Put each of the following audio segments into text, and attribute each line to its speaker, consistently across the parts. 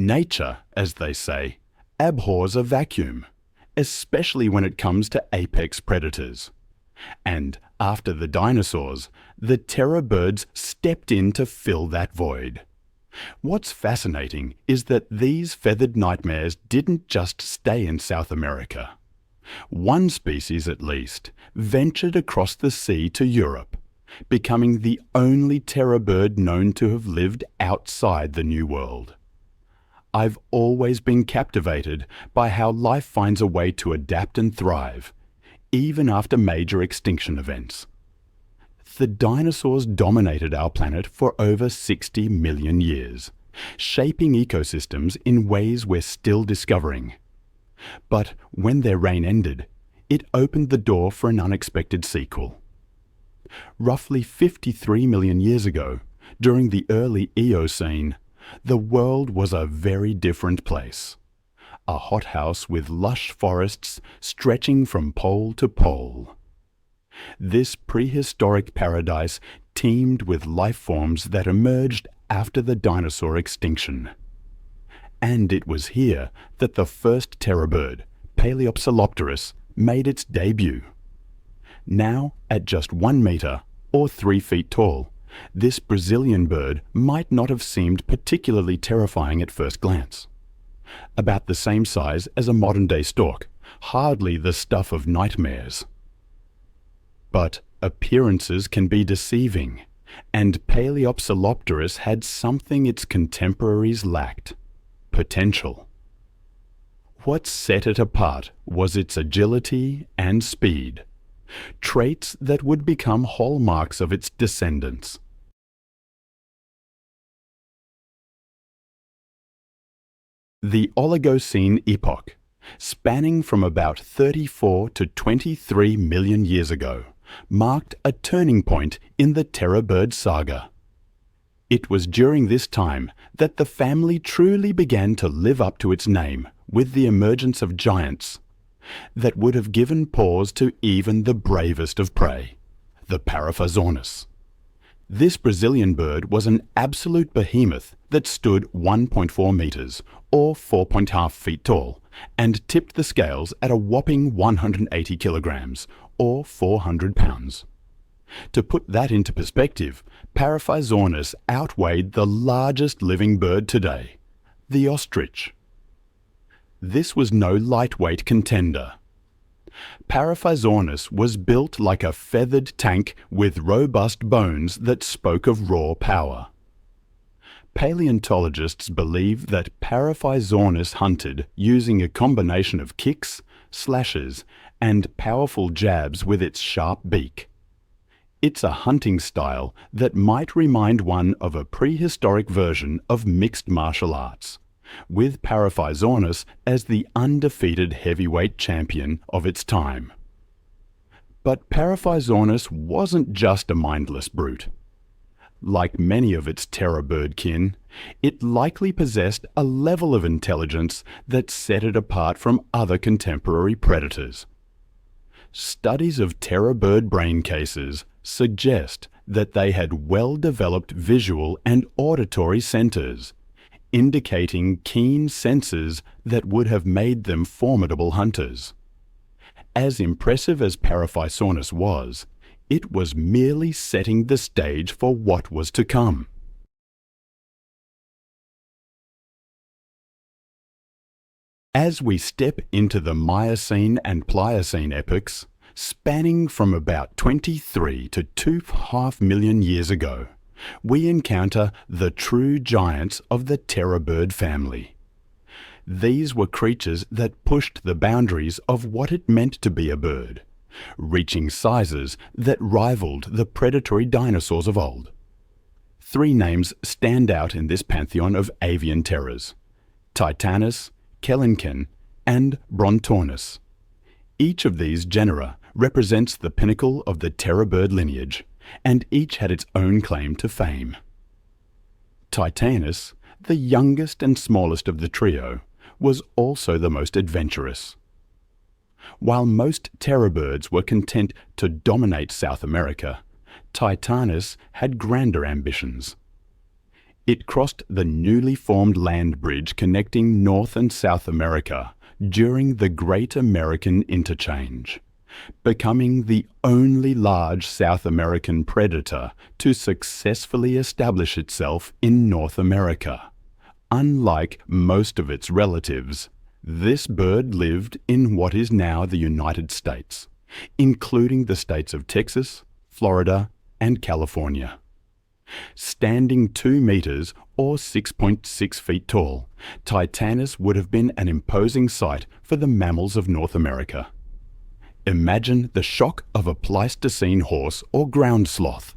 Speaker 1: Nature, as they say, abhors a vacuum, especially when it comes to apex predators. And after the dinosaurs, the terror birds stepped in to fill that void. What's fascinating is that these feathered nightmares didn't just stay in South America. One species, at least, ventured across the sea to Europe, becoming the only terror bird known to have lived outside the New World. I've always been captivated by how life finds a way to adapt and thrive, even after major extinction events. The dinosaurs dominated our planet for over 60 million years, shaping ecosystems in ways we're still discovering. But when their reign ended, it opened the door for an unexpected sequel. Roughly 53 million years ago, during the early Eocene, the world was a very different place. A hothouse with lush forests stretching from pole to pole. This prehistoric paradise teemed with life forms that emerged after the dinosaur extinction. And it was here that the first terror bird, Paleopsilopterus, made its debut. Now, at just 1 meter, or 3 feet tall, this Brazilian bird might not have seemed particularly terrifying at first glance. About the same size as a modern-day stork, hardly the stuff of nightmares. But appearances can be deceiving, and Paleopsilopterus had something its contemporaries lacked: potential. What set it apart was its agility and speed, traits that would become hallmarks of its descendants. The Oligocene epoch, spanning from about 34 to 23 million years ago, marked a turning point in the terror bird saga. It was during this time that the family truly began to live up to its name with the emergence of giants that would have given pause to even the bravest of prey, the Paraphysornis. This Brazilian bird was an absolute behemoth that stood 1.4 meters, or 4.5 feet tall, and tipped the scales at a whopping 180 kilograms, or 400 pounds. To put that into perspective, Paraphysornis outweighed the largest living bird today, the ostrich. This was no lightweight contender. Paraphysornis was built like a feathered tank with robust bones that spoke of raw power. Paleontologists believe that Paraphysornis hunted using a combination of kicks, slashes, and powerful jabs with its sharp beak. It's a hunting style that might remind one of a prehistoric version of mixed martial arts, with Paraphysornis as the undefeated heavyweight champion of its time. But Paraphysornis wasn't just a mindless brute. Like many of its terror bird kin, it likely possessed a level of intelligence that set it apart from other contemporary predators. Studies of terror bird brain cases suggest that they had well-developed visual and auditory centers, indicating keen senses that would have made them formidable hunters. As impressive as Paraphysornis was, it was merely setting the stage for what was to come. As we step into the Miocene and Pliocene epochs, spanning from about 23 to 2.5 million years ago, we encounter the true giants of the terror bird family. These were creatures that pushed the boundaries of what it meant to be a bird, reaching sizes that rivaled the predatory dinosaurs of old. 3 names stand out in this pantheon of avian terrors: Titanis, Kelenken, and Brontornis. Each of these genera represents the pinnacle of the terror bird lineage, and each had its own claim to fame. Titanis, the youngest and smallest of the trio, was also the most adventurous. While most terror birds were content to dominate South America, Titanis had grander ambitions. It crossed the newly formed land bridge connecting North and South America during the Great American Interchange, becoming the only large South American predator to successfully establish itself in North America. Unlike most of its relatives, this bird lived in what is now the United States, including the states of Texas, Florida, and California. Standing 2 meters or 6.6 feet tall, Titanis would have been an imposing sight for the mammals of North America. Imagine the shock of a Pleistocene horse or ground sloth,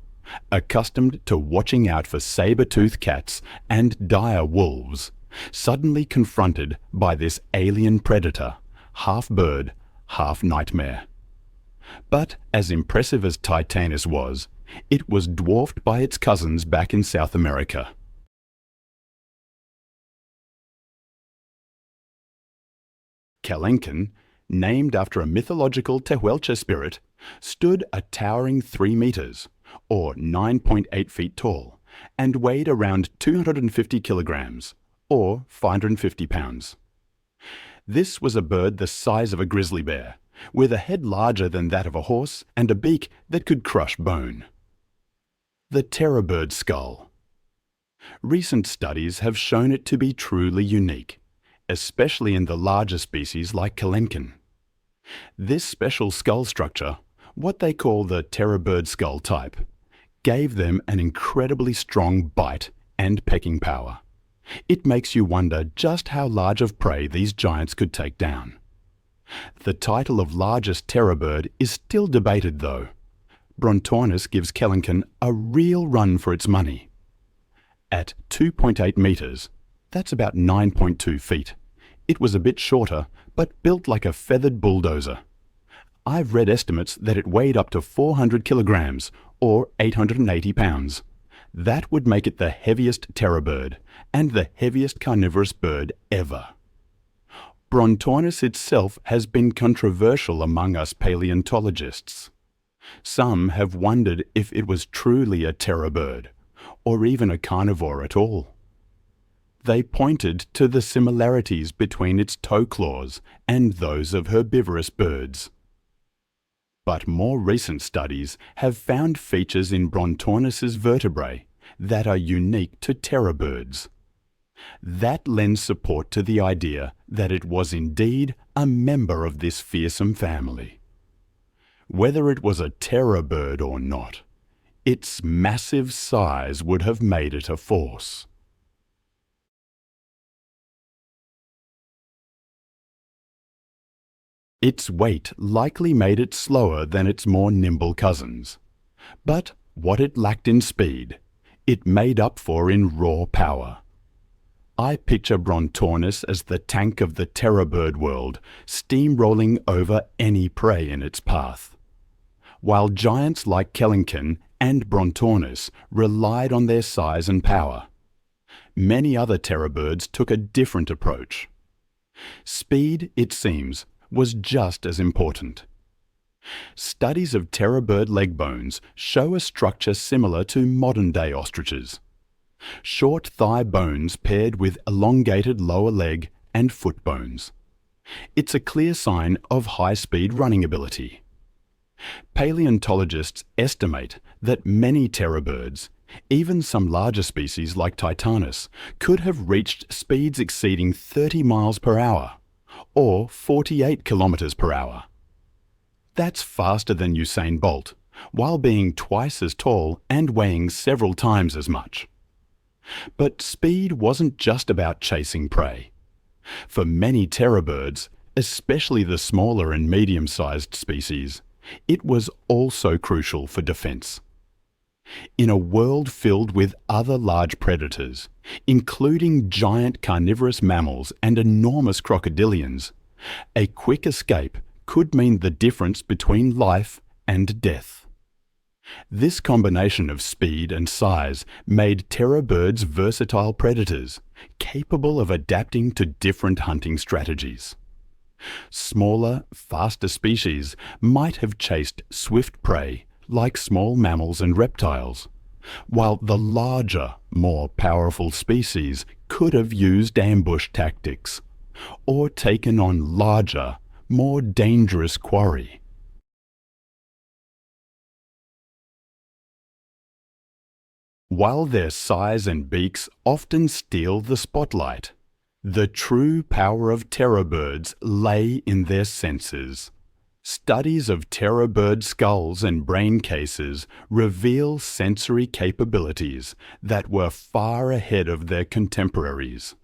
Speaker 1: accustomed to watching out for saber-toothed cats and dire wolves, suddenly confronted by this alien predator, half bird, half nightmare. But as impressive as Titanis was, it was dwarfed by its cousins back in South America. Kelenken, named after a mythological Tehuelche spirit, stood a towering 3 meters, or 9.8 feet tall, and weighed around 250 kilograms, or 550 pounds. This was a bird the size of a grizzly bear, with a head larger than that of a horse and a beak that could crush bone. The terror bird skull. Recent studies have shown it to be truly unique, especially in the larger species like Kelenken. This special skull structure, what they call the terror bird skull type, gave them an incredibly strong bite and pecking power. It makes you wonder just how large of prey these giants could take down. The title of largest terror bird is still debated though. Brontornis gives Kelenken a real run for its money. At 2.8 meters, that's about 9.2 feet, it was a bit shorter, but built like a feathered bulldozer. I've read estimates that it weighed up to 400 kilograms, or 880 pounds. That would make it the heaviest terror bird, and the heaviest carnivorous bird ever. Brontornis itself has been controversial among us paleontologists. Some have wondered if it was truly a terror bird, or even a carnivore at all. They pointed to the similarities between its toe claws and those of herbivorous birds. But more recent studies have found features in Brontornis's vertebrae that are unique to terror birds. That lends support to the idea that it was indeed a member of this fearsome family. Whether it was a terror bird or not, its massive size would have made it a force. Its weight likely made it slower than its more nimble cousins. But what it lacked in speed, it made up for in raw power. I picture Brontornis as the tank of the terror bird world, steamrolling over any prey in its path. While giants like Kelenken and Brontornis relied on their size and power, many other terror birds took a different approach. Speed, it seems, was just as important. Studies of terror bird leg bones show a structure similar to modern-day ostriches. Short thigh bones paired with elongated lower leg and foot bones. It's a clear sign of high-speed running ability. Paleontologists estimate that many terror birds, even some larger species like Titanis, could have reached speeds exceeding 30 miles per hour, or 48 kilometers per hour. That's faster than Usain Bolt, while being twice as tall and weighing several times as much. But speed wasn't just about chasing prey. For many terror birds, especially the smaller and medium-sized species, it was also crucial for defense. In a world filled with other large predators, including giant carnivorous mammals and enormous crocodilians, a quick escape could mean the difference between life and death. This combination of speed and size made terror birds versatile predators, capable of adapting to different hunting strategies. Smaller, faster species might have chased swift prey like small mammals and reptiles, while the larger, more powerful species could have used ambush tactics or taken on larger, more dangerous quarry. While their size and beaks often steal the spotlight, the true power of terror birds lay in their senses. Studies of terror bird skulls and brain cases reveal sensory capabilities that were far ahead of their contemporaries.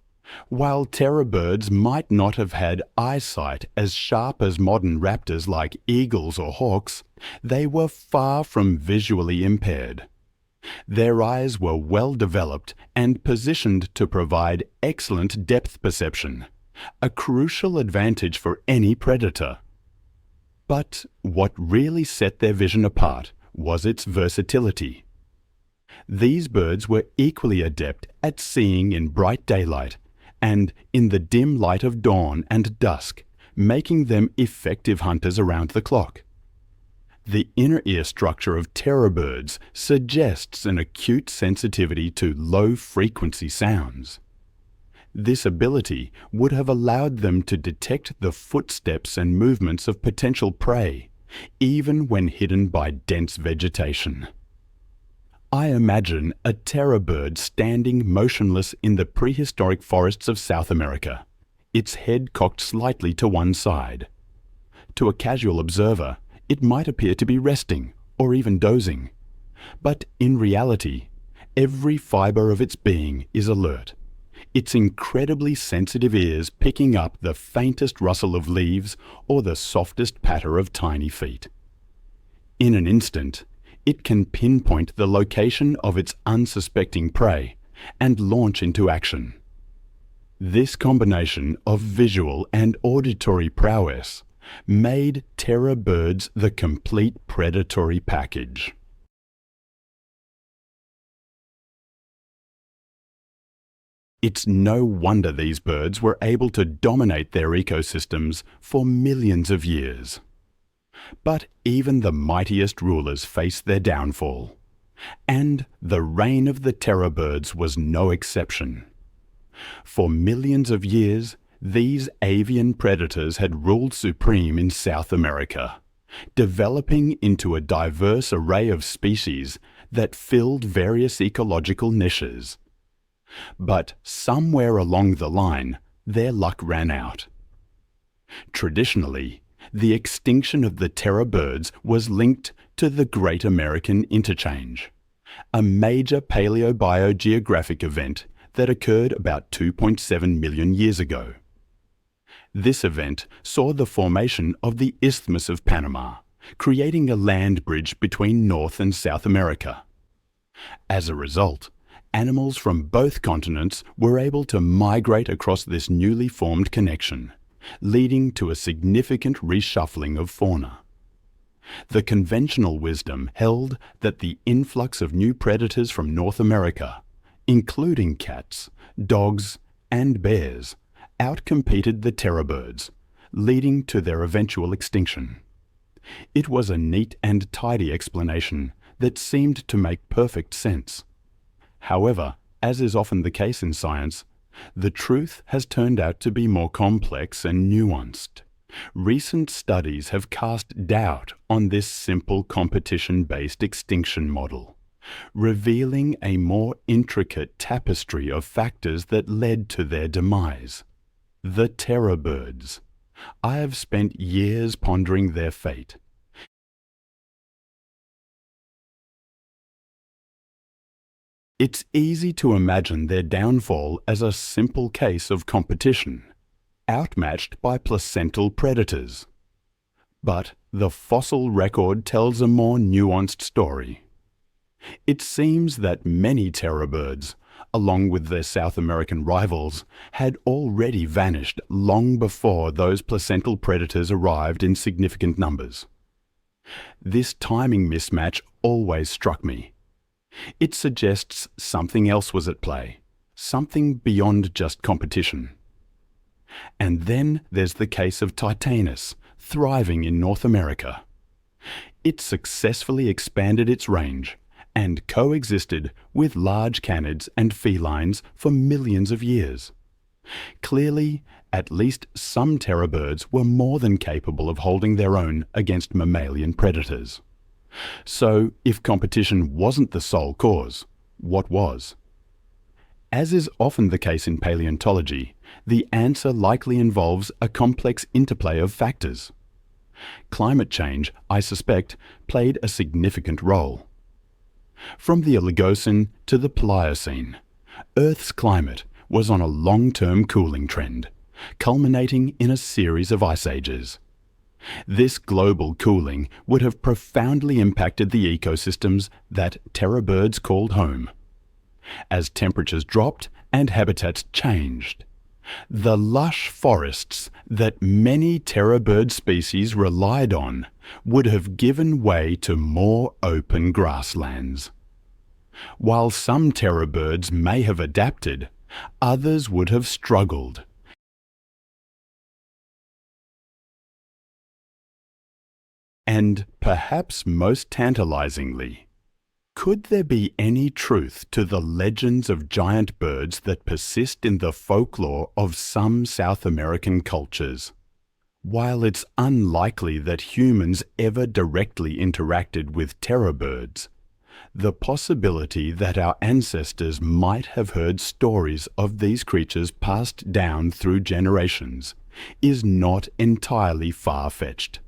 Speaker 1: While terror birds might not have had eyesight as sharp as modern raptors like eagles or hawks, they were far from visually impaired. Their eyes were well developed and positioned to provide excellent depth perception, a crucial advantage for any predator. But what really set their vision apart was its versatility. These birds were equally adept at seeing in bright daylight and in the dim light of dawn and dusk, making them effective hunters around the clock. The inner ear structure of terror birds suggests an acute sensitivity to low-frequency sounds. This ability would have allowed them to detect the footsteps and movements of potential prey, even when hidden by dense vegetation. I imagine a terror bird standing motionless in the prehistoric forests of South America, its head cocked slightly to one side. To a casual observer, it might appear to be resting or even dozing, but in reality, every fiber of its being is alert, its incredibly sensitive ears picking up the faintest rustle of leaves or the softest patter of tiny feet. In an instant, it can pinpoint the location of its unsuspecting prey and launch into action. This combination of visual and auditory prowess made terror birds the complete predatory package. It's no wonder these birds were able to dominate their ecosystems for millions of years. But even the mightiest rulers faced their downfall, and the reign of the terror birds was no exception. For millions of years, these avian predators had ruled supreme in South America, developing into a diverse array of species that filled various ecological niches. But somewhere along the line, their luck ran out. Traditionally, the extinction of the terror birds was linked to the Great American Interchange, a major paleobiogeographic event that occurred about 2.7 million years ago. This event saw the formation of the Isthmus of Panama, creating a land bridge between North and South America. As a result, animals from both continents were able to migrate across this newly formed connection, leading to a significant reshuffling of fauna. The conventional wisdom held that the influx of new predators from North America, including cats, dogs, and bears, outcompeted the terror birds, leading to their eventual extinction. It was a neat and tidy explanation that seemed to make perfect sense. However, as is often the case in science, the truth has turned out to be more complex and nuanced. Recent studies have cast doubt on this simple competition-based extinction model, revealing a more intricate tapestry of factors that led to their demise. The terror birds. I have spent years pondering their fate. It's easy to imagine their downfall as a simple case of competition, outmatched by placental predators. But the fossil record tells a more nuanced story. It seems that many terror birds, along with their South American rivals, had already vanished long before those placental predators arrived in significant numbers. This timing mismatch always struck me. It suggests something else was at play, something beyond just competition. And then there's the case of Titanis, thriving in North America. It successfully expanded its range and coexisted with large canids and felines for millions of years. Clearly, at least some terror birds were more than capable of holding their own against mammalian predators. So, if competition wasn't the sole cause, what was? As is often the case in paleontology, the answer likely involves a complex interplay of factors. Climate change, I suspect, played a significant role. From the Oligocene to the Pliocene, Earth's climate was on a long-term cooling trend, culminating in a series of ice ages. This global cooling would have profoundly impacted the ecosystems that terror birds called home. As temperatures dropped and habitats changed, the lush forests that many terror bird species relied on would have given way to more open grasslands. While some terror birds may have adapted, others would have struggled. And perhaps most tantalizingly, could there be any truth to the legends of giant birds that persist in the folklore of some South American cultures? While it's unlikely that humans ever directly interacted with terror birds, the possibility that our ancestors might have heard stories of these creatures passed down through generations is not entirely far-fetched.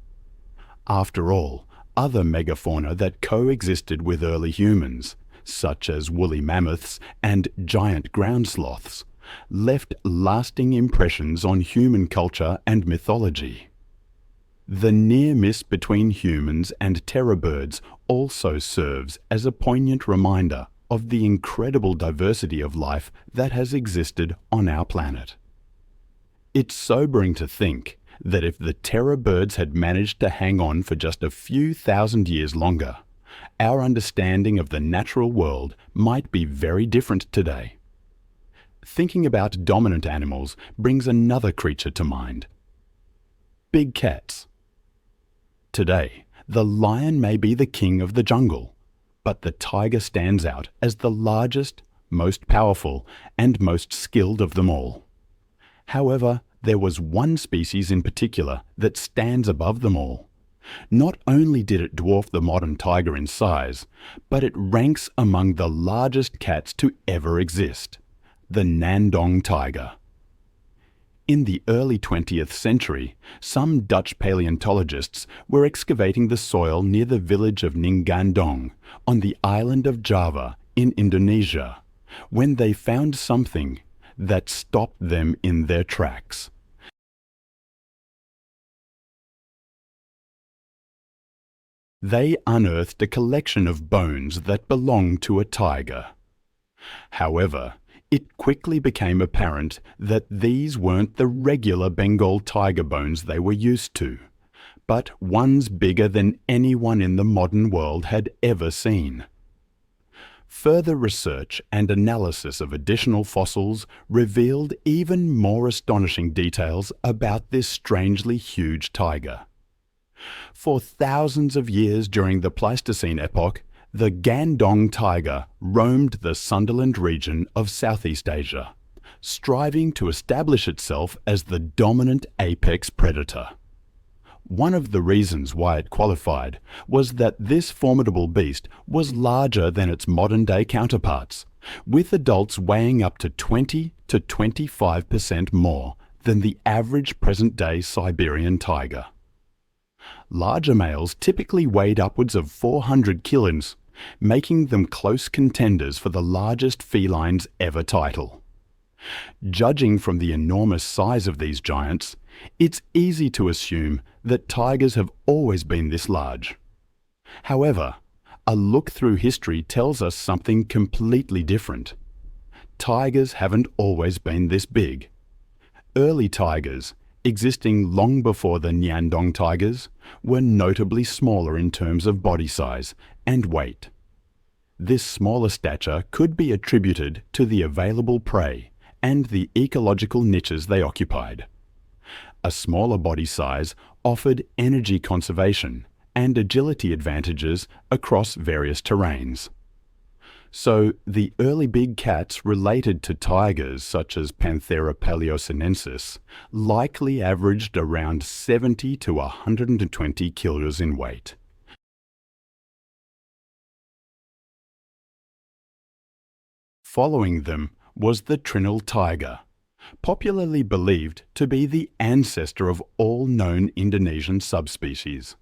Speaker 1: After all, other megafauna that coexisted with early humans, such as woolly mammoths and giant ground sloths, left lasting impressions on human culture and mythology. The near miss between humans and terror birds also serves as a poignant reminder of the incredible diversity of life that has existed on our planet. It's sobering to think that if the terror birds had managed to hang on for just a few thousand years longer, our understanding of the natural world might be very different today. Thinking about dominant animals brings another creature to mind: big cats. Today, the lion may be the king of the jungle, but the tiger stands out as the largest, most powerful, and most skilled of them all. However, there was one species in particular that stands above them all. Not only did it dwarf the modern tiger in size, but it ranks among the largest cats to ever exist: the Nandong tiger. In the early 20th century, some Dutch paleontologists were excavating the soil near the village of Ninggandong on the island of Java in Indonesia, when they found something that stopped them in their tracks. They unearthed a collection of bones that belonged to a tiger. However, it quickly became apparent that these weren't the regular Bengal tiger bones they were used to, but ones bigger than anyone in the modern world had ever seen. Further research and analysis of additional fossils revealed even more astonishing details about this strangely huge tiger. For thousands of years during the Pleistocene epoch, the Gandong tiger roamed the Sundaland region of Southeast Asia, striving to establish itself as the dominant apex predator. One of the reasons why it qualified was that this formidable beast was larger than its modern-day counterparts, with adults weighing up to 20 to 25% more than the average present-day Siberian tiger. Larger males typically weighed upwards of 400 kilograms, making them close contenders for the largest feline's ever title. Judging from the enormous size of these giants, it's easy to assume that tigers have always been this large. However, a look through history tells us something completely different. Tigers haven't always been this big. Early tigers, existing long before the Nyandong tigers, were notably smaller in terms of body size and weight. This smaller stature could be attributed to the available prey and the ecological niches they occupied. A smaller body size offered energy conservation and agility advantages across various terrains. So the early big cats related to tigers such as Panthera paleosinensis likely averaged around 70 to 120 kilos in weight. Following them was the Trinil tiger, popularly believed to be the ancestor of all known Indonesian subspecies.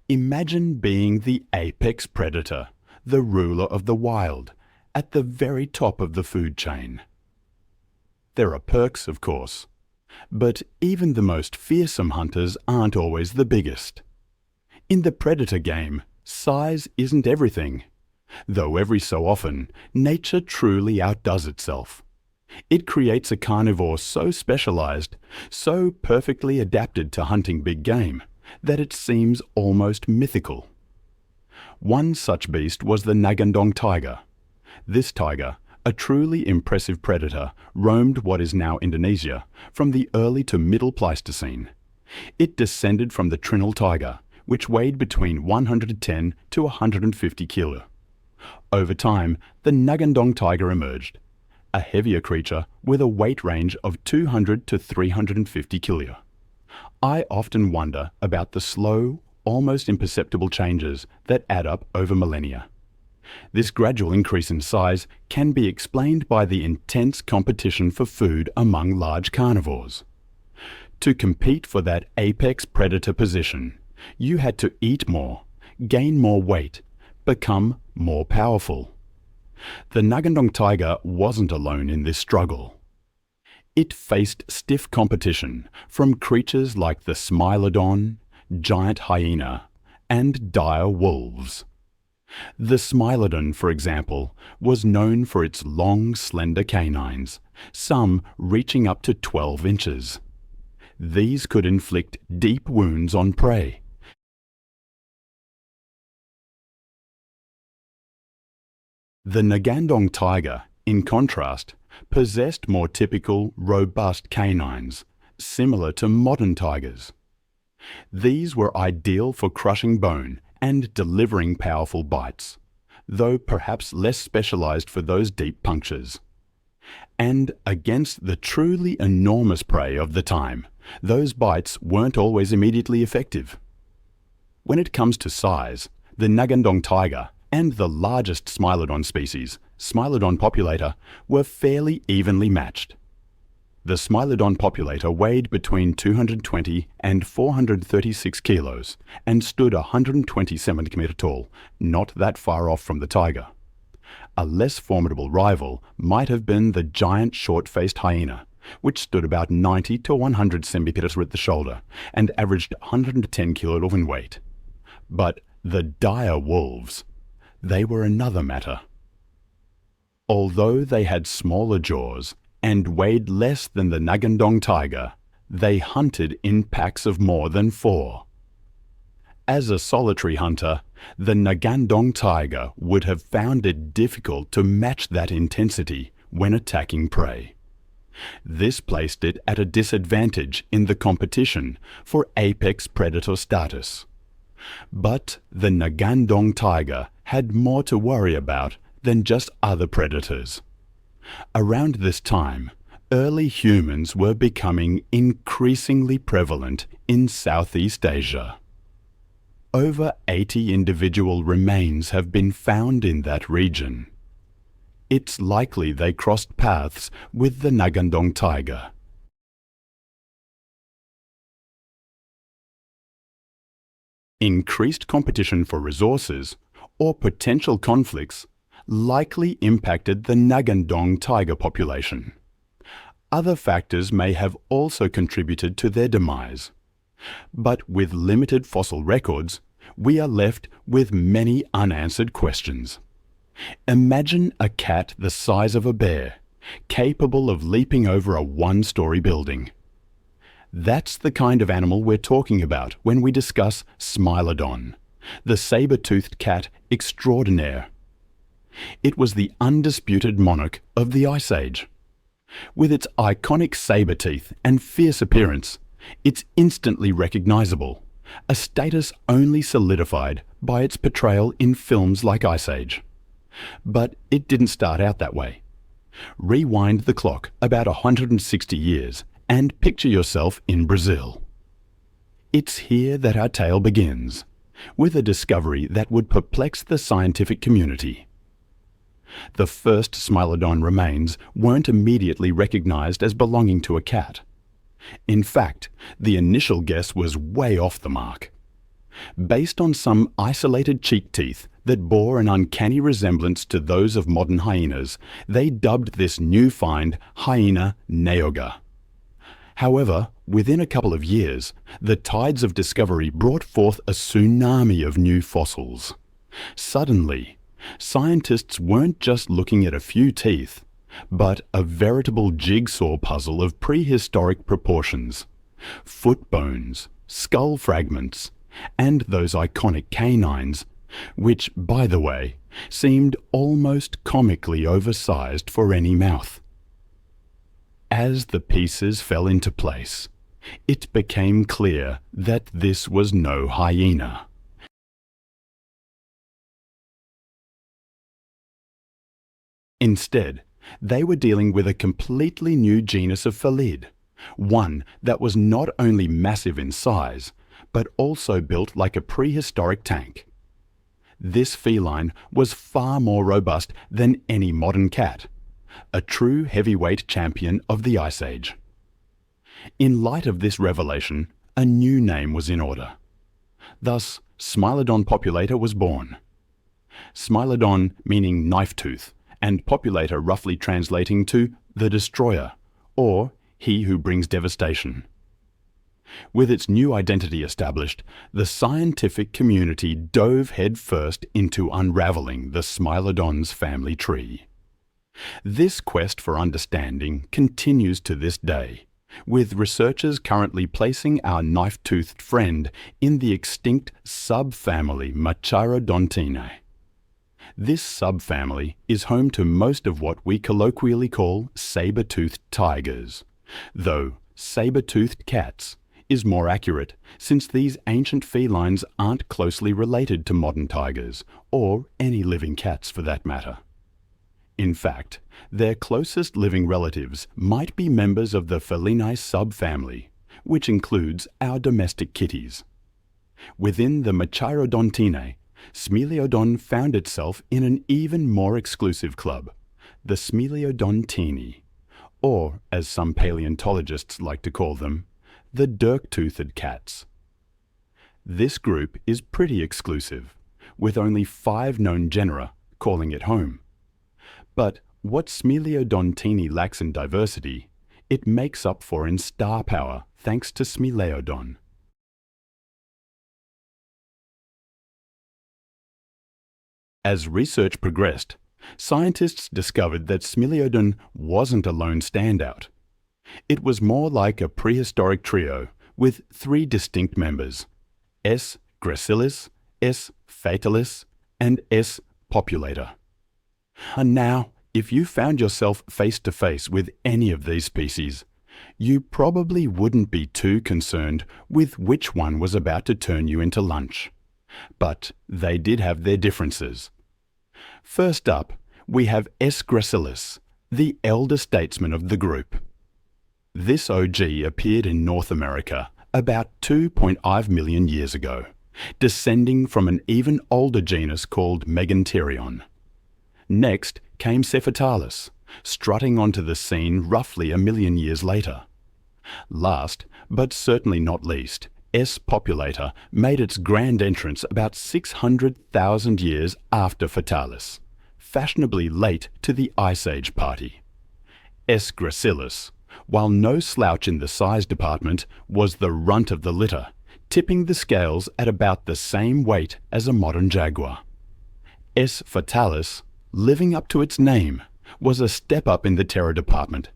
Speaker 1: Imagine being the apex predator, the ruler of the wild, at the very top of the food chain. There are perks, of course, but even the most fearsome hunters aren't always the biggest. In the predator game, size isn't everything, though every so often, nature truly outdoes itself. It creates a carnivore so specialized, so perfectly adapted to hunting big game, that it seems almost mythical. One such beast was the Nagandong tiger. This tiger, a truly impressive predator, roamed what is now Indonesia from the early to middle Pleistocene. It descended from the Trinil tiger, which weighed between 110 to 150 kilo. Over time, the Nagandong tiger emerged, a heavier creature with a weight range of 200 to 350 kilo. I often wonder about the slow, almost imperceptible changes that add up over millennia. This gradual increase in size can be explained by the intense competition for food among large carnivores. To compete for that apex predator position, you had to eat more, gain more weight, become more powerful. The Nagandong tiger wasn't alone in this struggle. It faced stiff competition from creatures like the Smilodon, giant hyena, and dire wolves. The Smilodon, for example, was known for its long, slender canines, some reaching up to 12 inches. These could inflict deep wounds on prey. The Nagandong tiger, in contrast, possessed more typical, robust canines, similar to modern tigers. These were ideal for crushing bone and delivering powerful bites, though perhaps less specialized for those deep punctures. And against the truly enormous prey of the time, those bites weren't always immediately effective. When it comes to size, the Nagandong tiger and the largest Smilodon species, Smilodon populator, were fairly evenly matched. The Smilodon populator weighed between 220 and 436 kilos and stood 120 centimeter tall, not that far off from the tiger. A less formidable rival might have been the giant short-faced hyena, which stood about 90 to 100 centimeters at the shoulder and averaged 110 kilos in weight. But the dire wolves, they were another matter. Although they had smaller jaws and weighed less than the Nagandong tiger, they hunted in packs of more than 4. As a solitary hunter, the Nagandong tiger would have found it difficult to match that intensity when attacking prey. This placed it at a disadvantage in the competition for apex predator status. But the Nagandong tiger had more to worry about than just other predators. Around this time, early humans were becoming increasingly prevalent in Southeast Asia. Over 80 individual remains have been found in that region. It's likely they crossed paths with the Nagandong tiger. Increased competition for resources or potential conflicts likely impacted the Nagandong tiger population. Other factors may have also contributed to their demise. But with limited fossil records, we are left with many unanswered questions. Imagine a cat the size of a bear, capable of leaping over a one-story building. That's the kind of animal we're talking about when we discuss Smilodon, the saber-toothed cat extraordinaire. It was the undisputed monarch of the Ice Age. With its iconic saber teeth and fierce appearance, it's instantly recognizable, a status only solidified by its portrayal in films like Ice Age. But it didn't start out that way. Rewind the clock about 160 years and picture yourself in Brazil. It's here that our tale begins, with a discovery that would perplex the scientific community. The first Smilodon remains weren't immediately recognized as belonging to a cat. In fact, the initial guess was way off the mark. Based on some isolated cheek teeth that bore an uncanny resemblance to those of modern hyenas, they dubbed this new find Hyena neoga. However, within a couple of years, the tides of discovery brought forth a tsunami of new fossils. Suddenly, scientists weren't just looking at a few teeth, but a veritable jigsaw puzzle of prehistoric proportions. Foot bones, skull fragments, and those iconic canines, which, by the way, seemed almost comically oversized for any mouth. As the pieces fell into place, it became clear that this was no hyena. Instead, they were dealing with a completely new genus of felid, one that was not only massive in size, but also built like a prehistoric tank. This feline was far more robust than any modern cat, a true heavyweight champion of the Ice Age. In light of this revelation, a new name was in order. Thus, Smilodon populator was born. Smilodon meaning knife tooth, and populator roughly translating to the destroyer, or he who brings devastation. With its new identity established, the scientific community dove headfirst into unraveling the Smilodon's family tree. This quest for understanding continues to this day, with researchers currently placing our knife-toothed friend in the extinct subfamily Machaerodontinae. This subfamily is home to most of what we colloquially call saber-toothed tigers, though saber-toothed cats is more accurate, since these ancient felines aren't closely related to modern tigers, or any living cats for that matter. In fact, their closest living relatives might be members of the Felinae subfamily, which includes our domestic kitties. Within the Machaerodontinae, Smilodon found itself in an even more exclusive club, the Smiliodontini, or, as some paleontologists like to call them, the dirk-toothed cats. This group is pretty exclusive, with only 5 known genera calling it home. But what Smiliodontini lacks in diversity, it makes up for in star power thanks to Smilodon. As research progressed, scientists discovered that Smilodon wasn't a lone standout. It was more like a prehistoric trio with 3 distinct members: S. gracilis, S. fatalis, and S. populator. And now, if you found yourself face to face with any of these species, you probably wouldn't be too concerned with which one was about to turn you into lunch. But they did have their differences. First up, we have S. gracilis, the elder statesman of the group. This OG appeared in North America about 2.5 million years ago, descending from an even older genus called Meganterion. Next came Cephatalis, strutting onto the scene roughly a million years later. Last, but certainly not least, S. populator made its grand entrance about 600,000 years after Fatalis, fashionably late to the Ice Age party. S. gracilis, while no slouch in the size department, was the runt of the litter, tipping the scales at about the same weight as a modern jaguar. S. fatalis, living up to its name, was a step up in the terror department,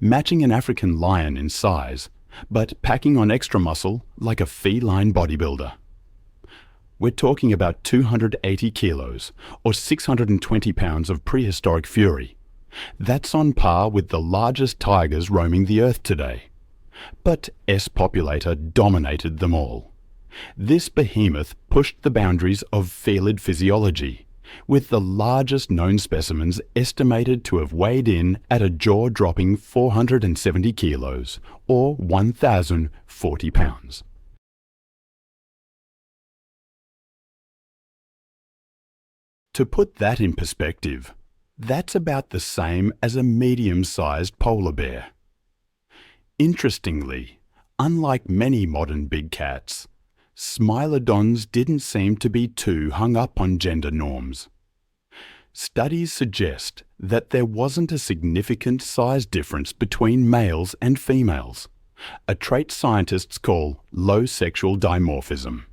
Speaker 1: matching an African lion in size, but packing on extra muscle like a feline bodybuilder. We're talking about 280 kilos, or 620 pounds of prehistoric fury. That's on par with the largest tigers roaming the earth today. But S. populator dominated them all. This behemoth pushed the boundaries of felid physiology, with the largest known specimens estimated to have weighed in at a jaw-dropping 470 kilos, or 1,040 pounds. To put that in perspective, that's about the same as a medium-sized polar bear. Interestingly, unlike many modern big cats, Smilodons didn't seem to be too hung up on gender norms. Studies suggest that there wasn't a significant size difference between males and females, a trait scientists call low sexual dimorphism.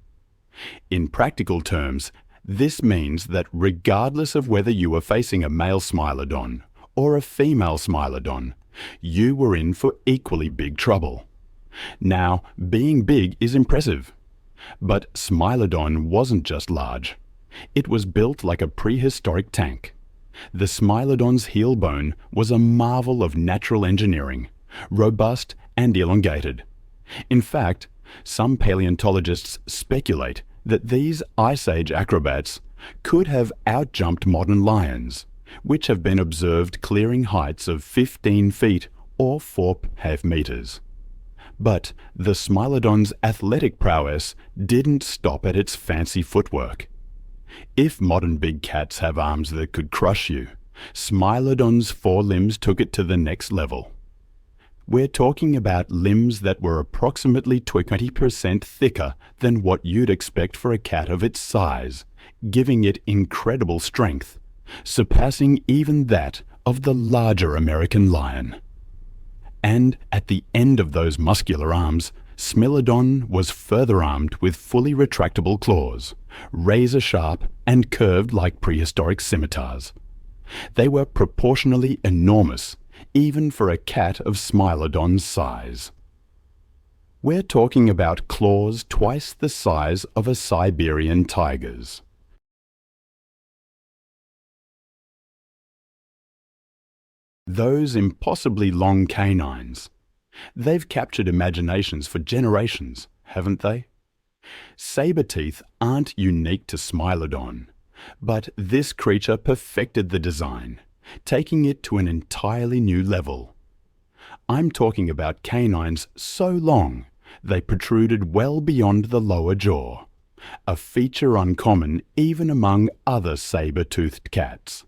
Speaker 1: In practical terms, this means that regardless of whether you were facing a male Smilodon or a female Smilodon, you were in for equally big trouble. Now, being big is impressive. But Smilodon wasn't just large. It was built like a prehistoric tank. The Smilodon's heel bone was a marvel of natural engineering, robust and elongated. In fact, some paleontologists speculate that these Ice Age acrobats could have outjumped modern lions, which have been observed clearing heights of 15 feet or 4.5 meters. But the Smilodon's athletic prowess didn't stop at its fancy footwork. If modern big cats have arms that could crush you, Smilodon's forelimbs took it to the next level. We're talking about limbs that were approximately 20% thicker than what you'd expect for a cat of its size, giving it incredible strength, surpassing even that of the larger American lion. And at the end of those muscular arms, Smilodon was further armed with fully retractable claws, razor-sharp and curved like prehistoric scimitars. They were proportionally enormous, even for a cat of Smilodon's size. We're talking about claws twice the size of a Siberian tiger's. Those impossibly long canines. They've captured imaginations for generations, haven't they? Saber teeth aren't unique to Smilodon, but this creature perfected the design, taking it to an entirely new level. I'm talking about canines so long they protruded well beyond the lower jaw, a feature uncommon even among other saber-toothed cats.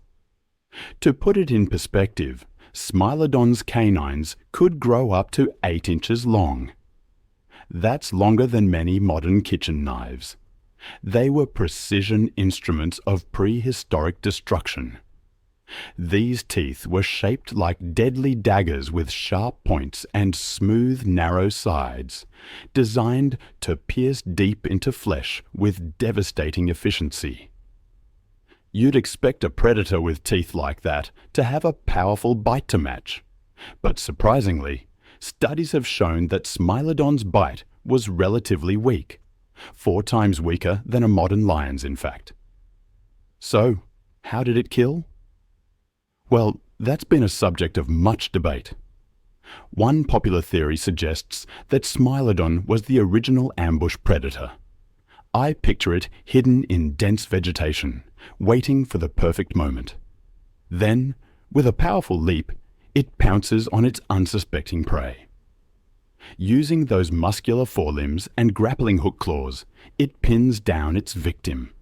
Speaker 1: To put it in perspective, Smilodon's canines could grow up to 8 inches long. That's longer than many modern kitchen knives. They were precision instruments of prehistoric destruction. These teeth were shaped like deadly daggers with sharp points and smooth, narrow sides, designed to pierce deep into flesh with devastating efficiency. You'd expect a predator with teeth like that to have a powerful bite to match. But surprisingly, studies have shown that Smilodon's bite was relatively weak, 4 times weaker than a modern lion's, in fact. So, how did it kill? Well, that's been a subject of much debate. One popular theory suggests that Smilodon was the original ambush predator. I picture it hidden in dense vegetation, waiting for the perfect moment. Then, with a powerful leap, it pounces on its unsuspecting prey. Using those muscular forelimbs and grappling hook claws, it pins down its victim.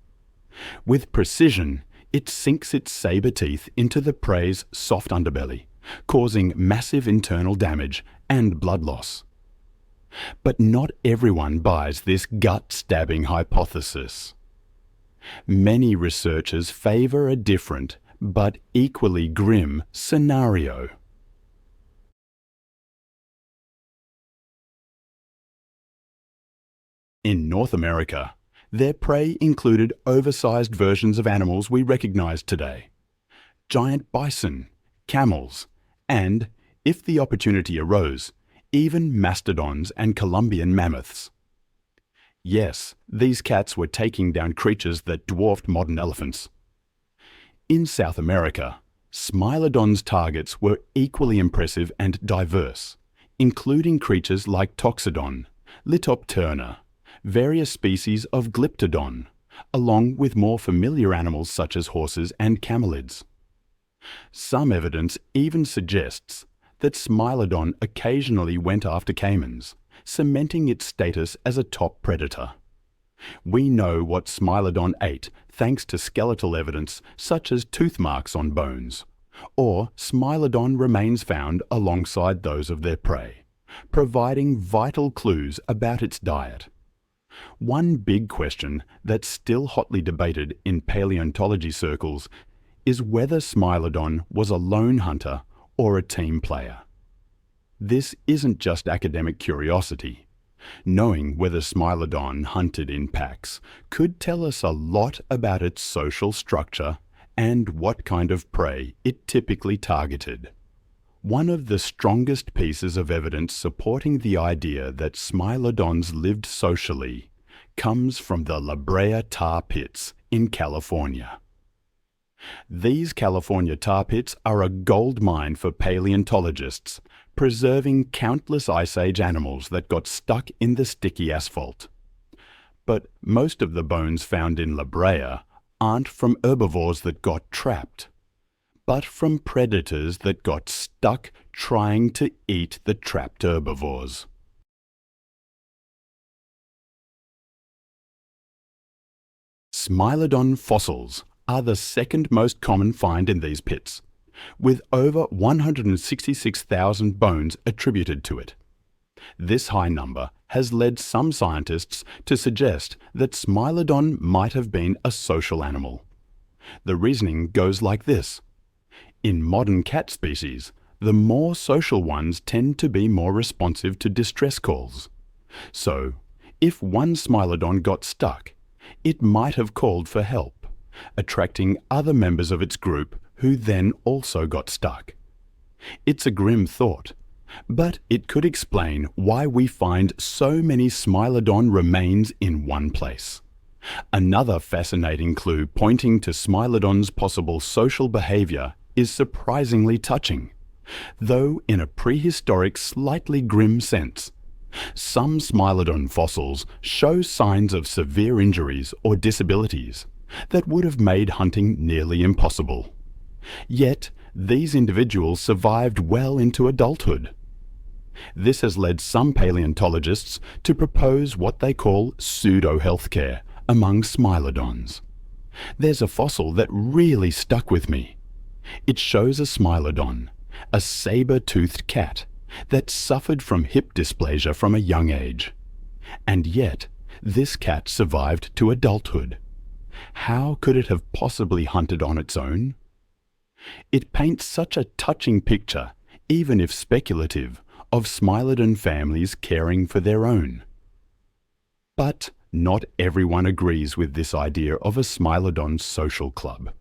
Speaker 1: With precision, it sinks its saber teeth into the prey's soft underbelly, causing massive internal damage and blood loss. But not everyone buys this gut-stabbing hypothesis. Many researchers favor a different, but equally grim, scenario. In North America, their prey included oversized versions of animals we recognize today: giant bison, camels, and, if the opportunity arose, even mastodons and Columbian mammoths. Yes, these cats were taking down creatures that dwarfed modern elephants. In South America, Smilodon's targets were equally impressive and diverse, including creatures like Toxodon, Litopterna, various species of Glyptodon, along with more familiar animals such as horses and camelids. Some evidence even suggests that Smilodon occasionally went after caimans, cementing its status as a top predator. We know what Smilodon ate thanks to skeletal evidence such as tooth marks on bones, or Smilodon remains found alongside those of their prey, providing vital clues about its diet. One big question that's still hotly debated in paleontology circles is whether Smilodon was a lone hunter or a team player. This isn't just academic curiosity. Knowing whether Smilodon hunted in packs could tell us a lot about its social structure and what kind of prey it typically targeted. One of the strongest pieces of evidence supporting the idea that Smilodons lived socially comes from the La Brea tar pits in California. These California tar pits are a gold mine for paleontologists, preserving countless Ice Age animals that got stuck in the sticky asphalt. But most of the bones found in La Brea aren't from herbivores that got trapped, but from predators that got stuck trying to eat the trapped herbivores. Smilodon fossils are the second most common find in these pits, with over 166,000 bones attributed to it. This high number has led some scientists to suggest that Smilodon might have been a social animal. The reasoning goes like this. In modern cat species, the more social ones tend to be more responsive to distress calls. So, if one Smilodon got stuck, it might have called for help, attracting other members of its group who then also got stuck. It's a grim thought, but it could explain why we find so many Smilodon remains in one place. Another fascinating clue pointing to Smilodon's possible social behavior is surprisingly touching, though in a prehistoric, slightly grim sense. Some Smilodon fossils show signs of severe injuries or disabilities that would have made hunting nearly impossible. Yet, these individuals survived well into adulthood. This has led some paleontologists to propose what they call pseudo-healthcare among Smilodons. There's a fossil that really stuck with me. It shows a Smilodon, a saber-toothed cat, that suffered from hip dysplasia from a young age. And yet, this cat survived to adulthood. How could it have possibly hunted on its own? It paints such a touching picture, even if speculative, of Smilodon families caring for their own. But not everyone agrees with this idea of a Smilodon social club.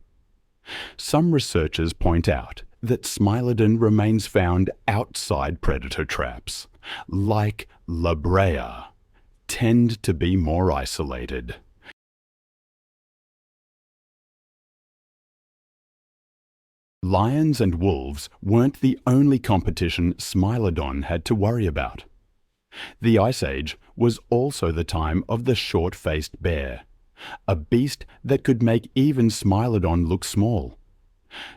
Speaker 1: Some researchers point out that Smilodon remains found outside predator traps, like La Brea, tend to be more isolated. Lions and wolves weren't the only competition Smilodon had to worry about. The Ice Age was also the time of the short-faced bear, a beast that could make even Smilodon look small.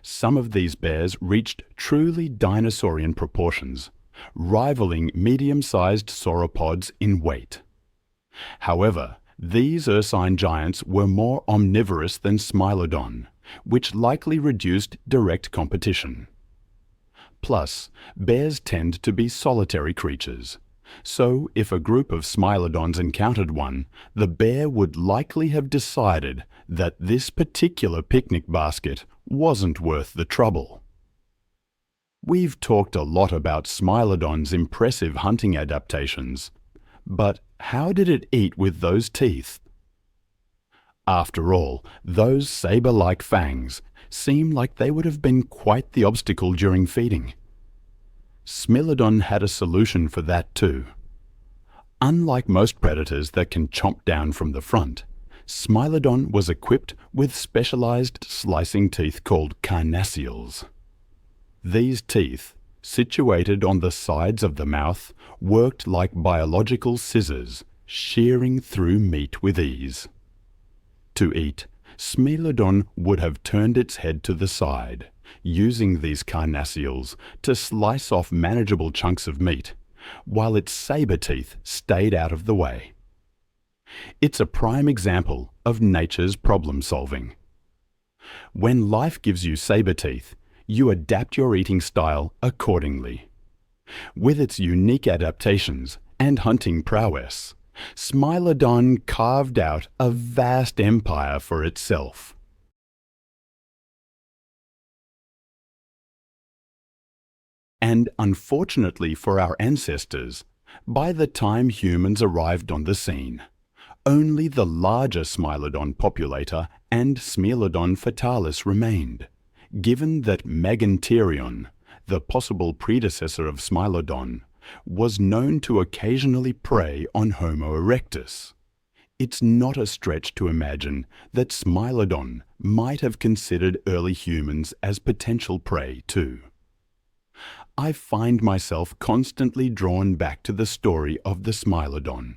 Speaker 1: Some of these bears reached truly dinosaurian proportions, rivaling medium-sized sauropods in weight. However, these ursine giants were more omnivorous than Smilodon, which likely reduced direct competition. Plus, bears tend to be solitary creatures, so if a group of Smilodons encountered one, the bear would likely have decided that this particular picnic basket wasn't worth the trouble. We've talked a lot about Smilodon's impressive hunting adaptations, but how did it eat with those teeth? After all, those saber-like fangs seem like they would have been quite the obstacle during feeding. Smilodon had a solution for that too. Unlike most predators that can chomp down from the front, Smilodon was equipped with specialized slicing teeth called carnassials. These teeth, situated on the sides of the mouth, worked like biological scissors, shearing through meat with ease. To eat, Smilodon would have turned its head to the side, using these carnassials to slice off manageable chunks of meat, while its saber teeth stayed out of the way. It's a prime example of nature's problem solving. When life gives you saber teeth, you adapt your eating style accordingly. With its unique adaptations and hunting prowess, Smilodon carved out a vast empire for itself. And unfortunately for our ancestors, by the time humans arrived on the scene, only the larger Smilodon populator and Smilodon fatalis remained, given that Meganterion, the possible predecessor of Smilodon, was known to occasionally prey on Homo erectus. It's not a stretch to imagine that Smilodon might have considered early humans as potential prey too. I find myself constantly drawn back to the story of the Smilodon.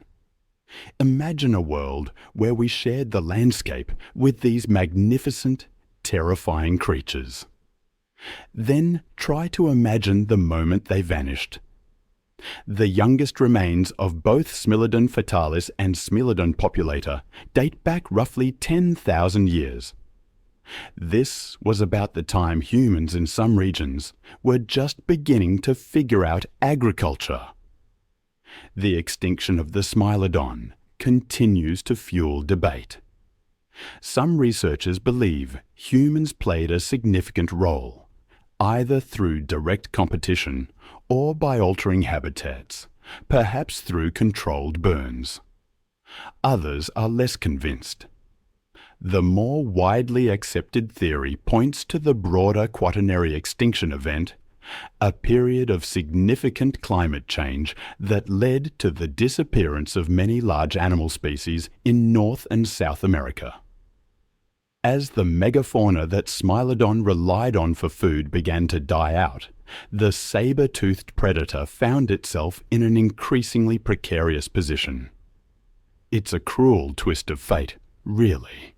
Speaker 1: Imagine a world where we shared the landscape with these magnificent, terrifying creatures. Then try to imagine the moment they vanished. The youngest remains of both Smilodon fatalis and Smilodon populator date back roughly 10,000 years. This was about the time humans in some regions were just beginning to figure out agriculture. The extinction of the Smilodon continues to fuel debate. Some researchers believe humans played a significant role, either through direct competition or by altering habitats, perhaps through controlled burns. Others are less convinced. The more widely accepted theory points to the broader Quaternary extinction event, a period of significant climate change that led to the disappearance of many large animal species in North and South America. As the megafauna that Smilodon relied on for food began to die out, the saber-toothed predator found itself in an increasingly precarious position. It's a cruel twist of fate, really.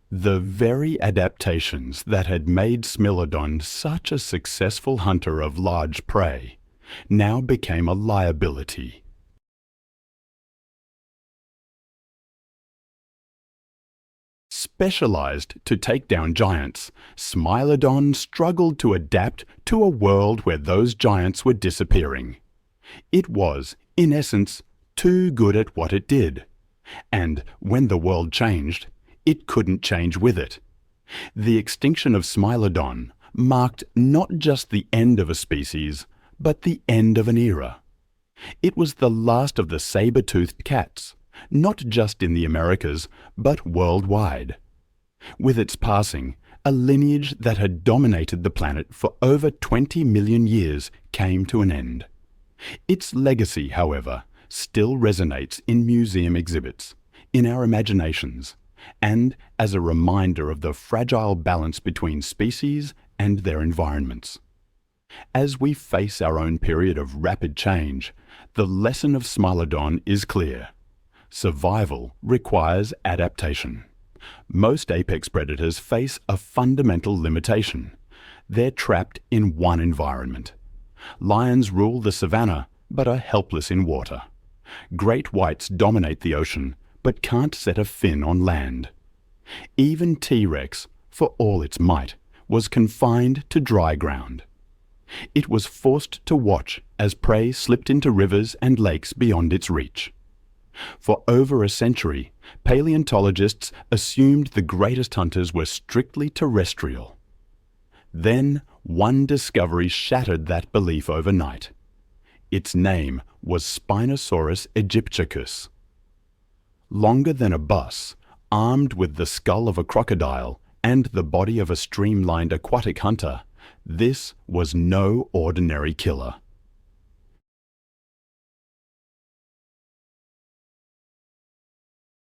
Speaker 1: The very adaptations that had made Smilodon such a successful hunter of large prey now became a liability. Specialized to take down giants, Smilodon struggled to adapt to a world where those giants were disappearing. It was, in essence, too good at what it did. And when the world changed, it couldn't change with it. The extinction of Smilodon marked not just the end of a species, but the end of an era. It was the last of the saber-toothed cats, not just in the Americas, but worldwide. With its passing, a lineage that had dominated the planet for over 20 million years came to an end. Its legacy, however, still resonates in museum exhibits, in our imaginations, and as a reminder of the fragile balance between species and their environments. As we face our own period of rapid change, the lesson of Smilodon is clear. Survival requires adaptation. Most apex predators face a fundamental limitation. They're trapped in one environment. Lions rule the savanna, but are helpless in water. Great whites dominate the ocean, but can't set a fin on land. Even T-Rex, for all its might, was confined to dry ground. It was forced to watch as prey slipped into rivers and lakes beyond its reach. For over a century, paleontologists assumed the greatest hunters were strictly terrestrial. Then, one discovery shattered that belief overnight. Its name was Spinosaurus aegyptiacus. Longer than a bus, armed with the skull of a crocodile and the body of a streamlined aquatic hunter, this was no ordinary killer.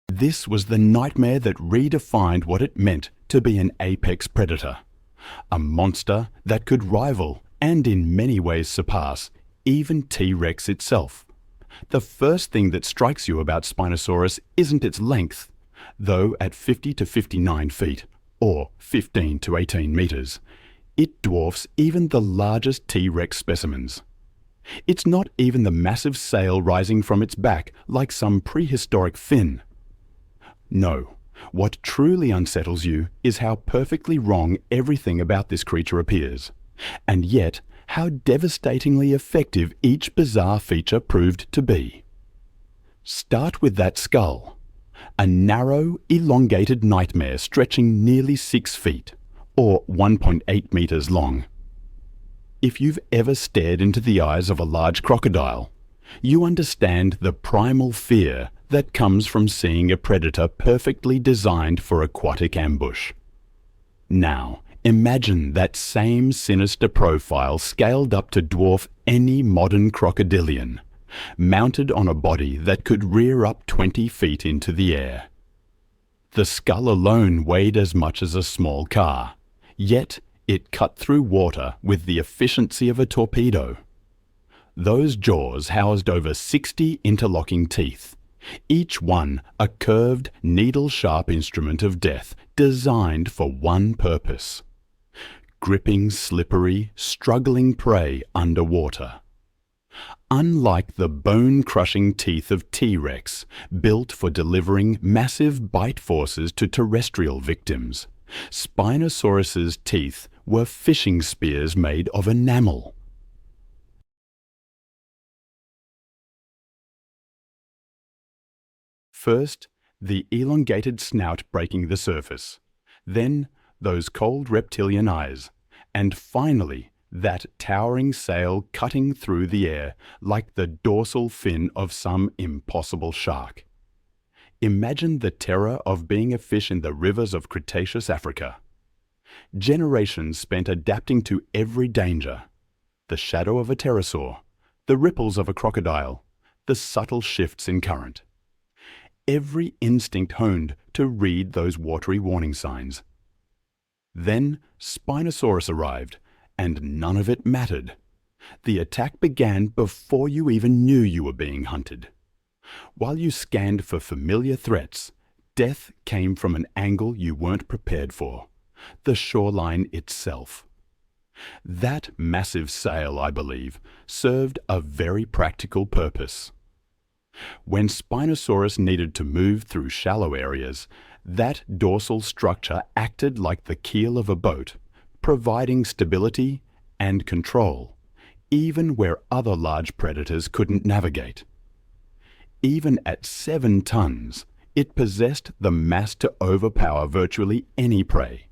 Speaker 1: This was the nightmare that redefined what it meant to be an apex predator. A monster that could rival, and in many ways surpass, even T-Rex itself. The first thing that strikes you about Spinosaurus isn't its length, Though at 50 to 59 feet, or 15 to 18 meters, it dwarfs even the largest T-Rex specimens. It's not even the massive sail rising from its back like some prehistoric fin. No, what truly unsettles you is how perfectly wrong everything about this creature appears, and yet how devastatingly effective each bizarre feature proved to be. Start with that skull, a narrow, elongated nightmare stretching nearly 6 feet, or 1.8 meters long. If you've ever stared into the eyes of a large crocodile, you understand the primal fear that comes from seeing a predator perfectly designed for aquatic ambush. Now, imagine that same sinister profile scaled up to dwarf any modern crocodilian, mounted on a body that could rear up 20 feet into the air. The skull alone weighed as much as a small car, yet it cut through water with the efficiency of a torpedo. Those jaws housed over 60 interlocking teeth, each one a curved, needle-sharp instrument of death designed for one purpose: gripping slippery, struggling prey underwater. Unlike the bone-crushing teeth of T-Rex, built for delivering massive bite forces to terrestrial victims, Spinosaurus's teeth were fishing spears made of enamel. First, the elongated snout breaking the surface, then those cold reptilian eyes, and finally that towering sail cutting through the air like the dorsal fin of some impossible shark. Imagine the terror of being a fish in the rivers of Cretaceous Africa. Generations spent adapting to every danger: the shadow of a pterosaur, the ripples of a crocodile, the subtle shifts in current. Every instinct honed to read those watery warning signs. Then Spinosaurus arrived, and none of it mattered. The attack began before you even knew you were being hunted. While you scanned for familiar threats, death came from an angle you weren't prepared for: the shoreline itself. That massive sail, I believe, served a very practical purpose. When Spinosaurus needed to move through shallow areas, that dorsal structure acted like the keel of a boat, providing stability and control, even where other large predators couldn't navigate. Even at 7 tons, it possessed the mass to overpower virtually any prey,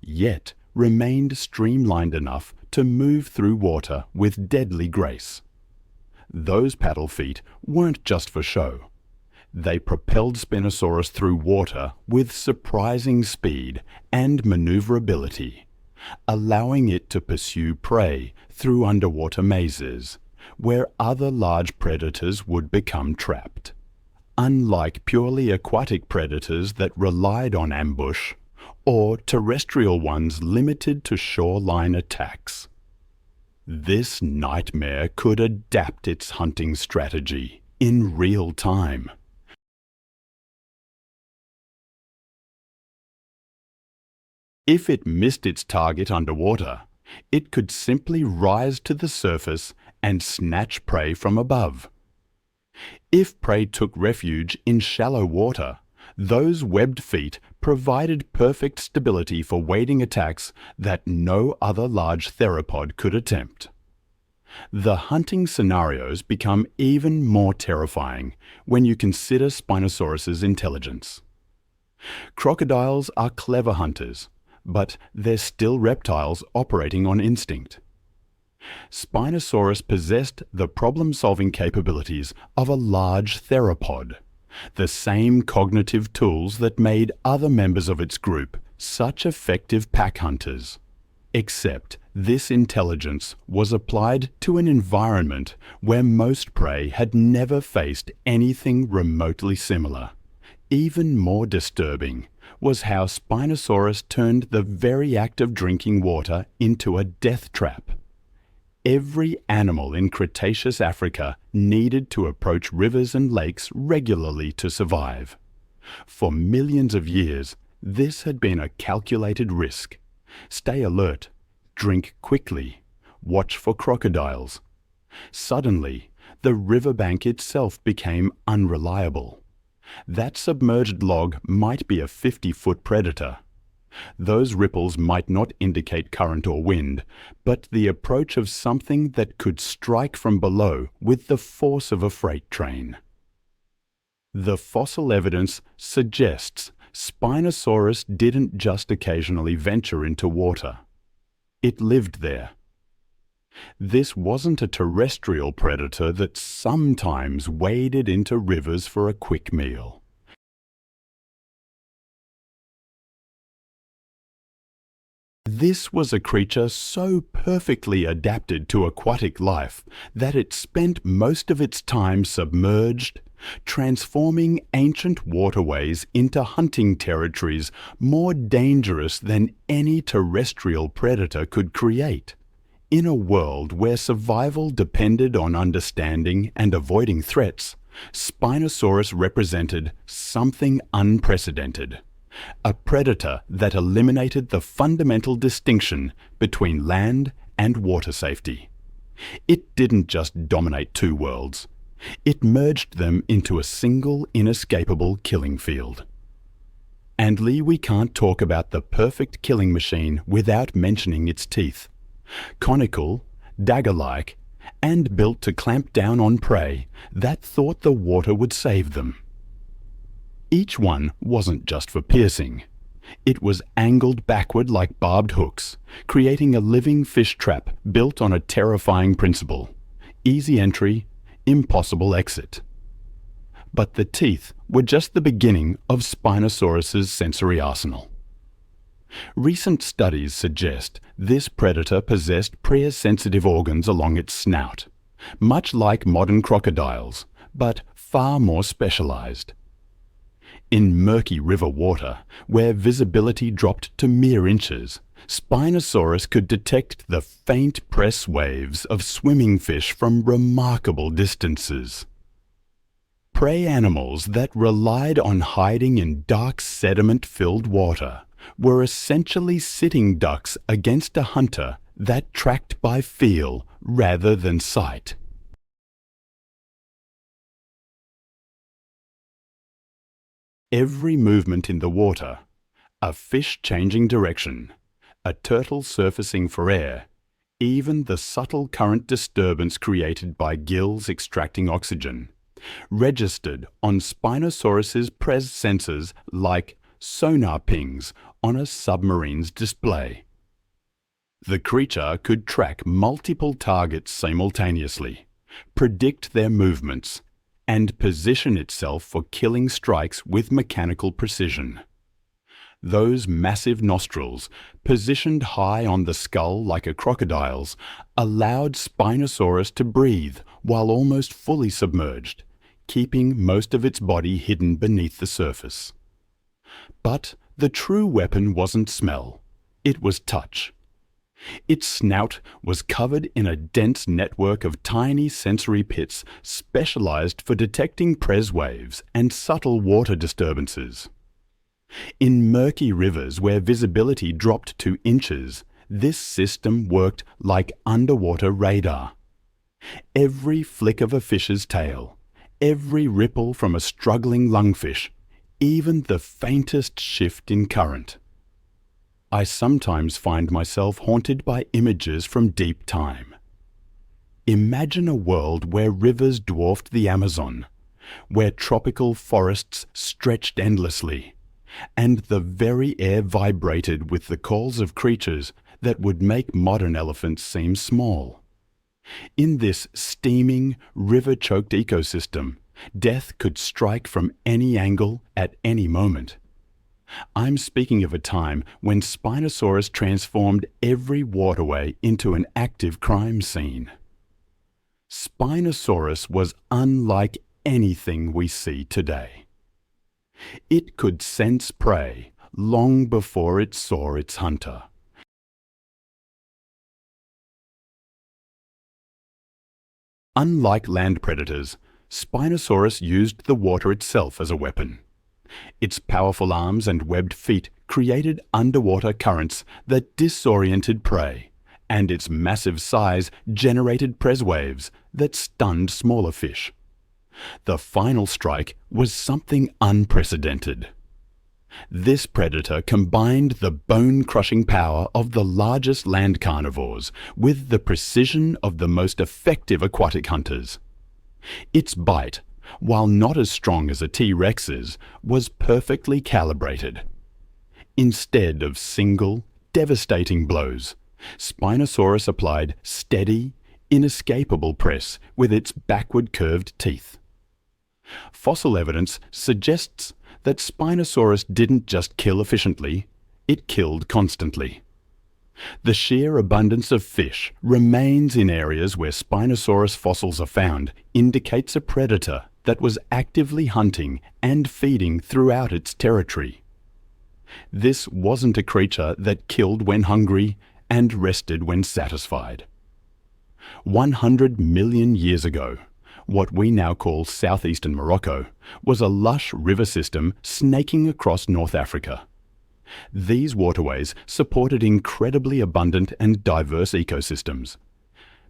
Speaker 1: yet remained streamlined enough to move through water with deadly grace. Those paddle feet weren't just for show. They propelled Spinosaurus through water with surprising speed and maneuverability, allowing it to pursue prey through underwater mazes, where other large predators would become trapped. Unlike purely aquatic predators that relied on ambush, or terrestrial ones limited to shoreline attacks, this nightmare could adapt its hunting strategy in real time. If it missed its target underwater, it could simply rise to the surface and snatch prey from above. If prey took refuge in shallow water, those webbed feet provided perfect stability for wading attacks that no other large theropod could attempt. The hunting scenarios become even more terrifying when you consider Spinosaurus's intelligence. Crocodiles are clever hunters, but they're still reptiles operating on instinct. Spinosaurus possessed the problem-solving capabilities of a large theropod, the same cognitive tools that made other members of its group such effective pack hunters. Except this intelligence was applied to an environment where most prey had never faced anything remotely similar. Even more disturbing was how Spinosaurus turned the very act of drinking water into a death trap. Every animal in Cretaceous Africa needed to approach rivers and lakes regularly to survive. For millions of years, this had been a calculated risk. Stay alert, drink quickly, watch for crocodiles. Suddenly, the riverbank itself became unreliable. That submerged log might be a 50-foot predator. Those ripples might not indicate current or wind, but the approach of something that could strike from below with the force of a freight train. The fossil evidence suggests Spinosaurus didn't just occasionally venture into water. It lived there. This wasn't a terrestrial predator that sometimes waded into rivers for a quick meal. This was a creature so perfectly adapted to aquatic life that it spent most of its time submerged, transforming ancient waterways into hunting territories more dangerous than any terrestrial predator could create. In a world where survival depended on understanding and avoiding threats, Spinosaurus represented something unprecedented. A predator that eliminated the fundamental distinction between land and water safety. It didn't just dominate two worlds. It merged them into a single inescapable killing field. And Lee, we can't talk about the perfect killing machine without mentioning its teeth. Conical, dagger-like, and built to clamp down on prey that thought the water would save them. Each one wasn't just for piercing. It was angled backward like barbed hooks, creating a living fish trap built on a terrifying principle: easy entry, impossible exit. But the teeth were just the beginning of Spinosaurus's sensory arsenal. Recent studies suggest this predator possessed presensitive organs along its snout, much like modern crocodiles, but far more specialized. In murky river water, where visibility dropped to mere inches, Spinosaurus could detect the faint press waves of swimming fish from remarkable distances. Prey animals that relied on hiding in dark sediment-filled water were essentially sitting ducks against a hunter that tracked by feel rather than sight. Every movement in the water, a fish changing direction, a turtle surfacing for air, even the subtle current disturbance created by gills extracting oxygen, registered on Spinosaurus's pres sensors like sonar pings on a submarine's display. The creature could track multiple targets simultaneously, predict their movements, and position itself for killing strikes with mechanical precision. Those massive nostrils, positioned high on the skull like a crocodile's, allowed Spinosaurus to breathe while almost fully submerged, keeping most of its body hidden beneath the surface. But the true weapon wasn't smell, it was touch. Its snout was covered in a dense network of tiny sensory pits specialized for detecting pres waves and subtle water disturbances. In murky rivers where visibility dropped to inches, this system worked like underwater radar. Every flick of a fish's tail, every ripple from a struggling lungfish, even the faintest shift in current. I sometimes find myself haunted by images from deep time. Imagine a world where rivers dwarfed the Amazon, where tropical forests stretched endlessly, and the very air vibrated with the calls of creatures that would make modern elephants seem small. In this steaming, river-choked ecosystem, death could strike from any angle at any moment. I'm speaking of a time when Spinosaurus transformed every waterway into an active crime scene. Spinosaurus was unlike anything we see today. It could sense prey long before it saw its hunter. Unlike land predators, Spinosaurus used the water itself as a weapon. Its powerful arms and webbed feet created underwater currents that disoriented prey, and its massive size generated press waves that stunned smaller fish. The final strike was something unprecedented. This predator combined the bone-crushing power of the largest land carnivores with the precision of the most effective aquatic hunters. Its bite, while not as strong as a T-Rex's, was perfectly calibrated. Instead of single, devastating blows, Spinosaurus applied steady, inescapable press with its backward-curved teeth. Fossil evidence suggests that Spinosaurus didn't just kill efficiently, it killed constantly. The sheer abundance of fish remains in areas where Spinosaurus fossils are found indicates a predator that was actively hunting and feeding throughout its territory. This wasn't a creature that killed when hungry and rested when satisfied. 100 million years ago, what we now call southeastern Morocco was a lush river system snaking across North Africa. These waterways supported incredibly abundant and diverse ecosystems.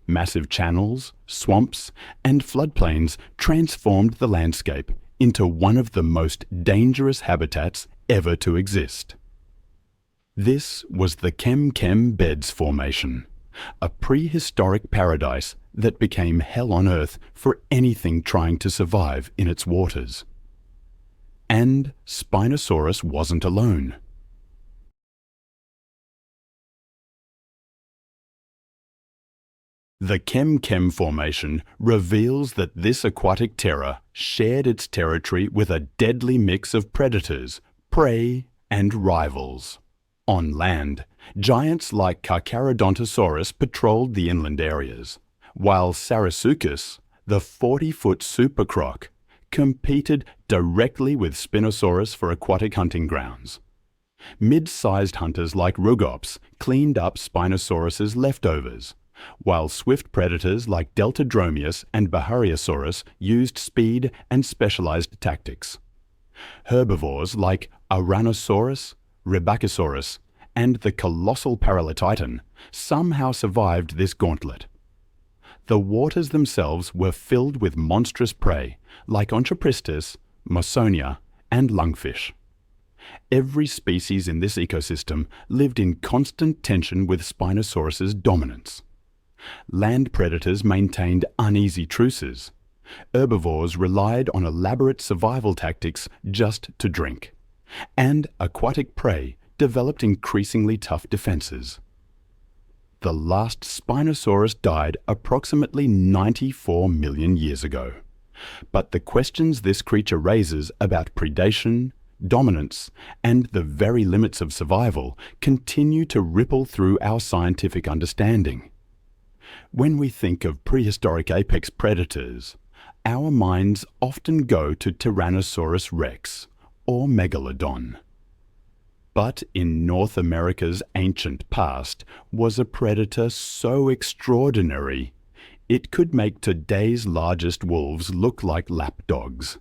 Speaker 1: Massive channels, swamps, and floodplains transformed the landscape into one of the most dangerous habitats ever to exist. This was the Kelenken Beds Formation, a prehistoric paradise that became hell on earth for anything trying to survive in its waters. And Spinosaurus wasn't alone. The Kelenken Formation reveals that this aquatic terror shared its territory with a deadly mix of predators, prey, and rivals. On land, giants like Carcharodontosaurus patrolled the inland areas, while Sarasuchus, the 40-foot supercroc, competed directly with Spinosaurus for aquatic hunting grounds. Mid-sized hunters like Rugops cleaned up Spinosaurus's leftovers, while swift predators like Deltadromeus and Behemoth used speed and specialized tactics. Herbivores like Ouranosaurus, Rebacosaurus, and the colossal Paraletitan somehow survived this gauntlet. The waters themselves were filled with monstrous prey like Onchopristis, Mawsonia, and lungfish. Every species in this ecosystem lived in constant tension with Spinosaurus's dominance. Land predators maintained uneasy truces. Herbivores relied on elaborate survival tactics just to drink. And aquatic prey developed increasingly tough defenses. The last Spinosaurus died approximately 94 million years ago. But the questions this creature raises about predation, dominance, and the very limits of survival continue to ripple through our scientific understanding. When we think of prehistoric apex predators, our minds often go to Tyrannosaurus rex or Megalodon. But in North America's ancient past was a predator so extraordinary, it could make today's largest wolves look like lapdogs.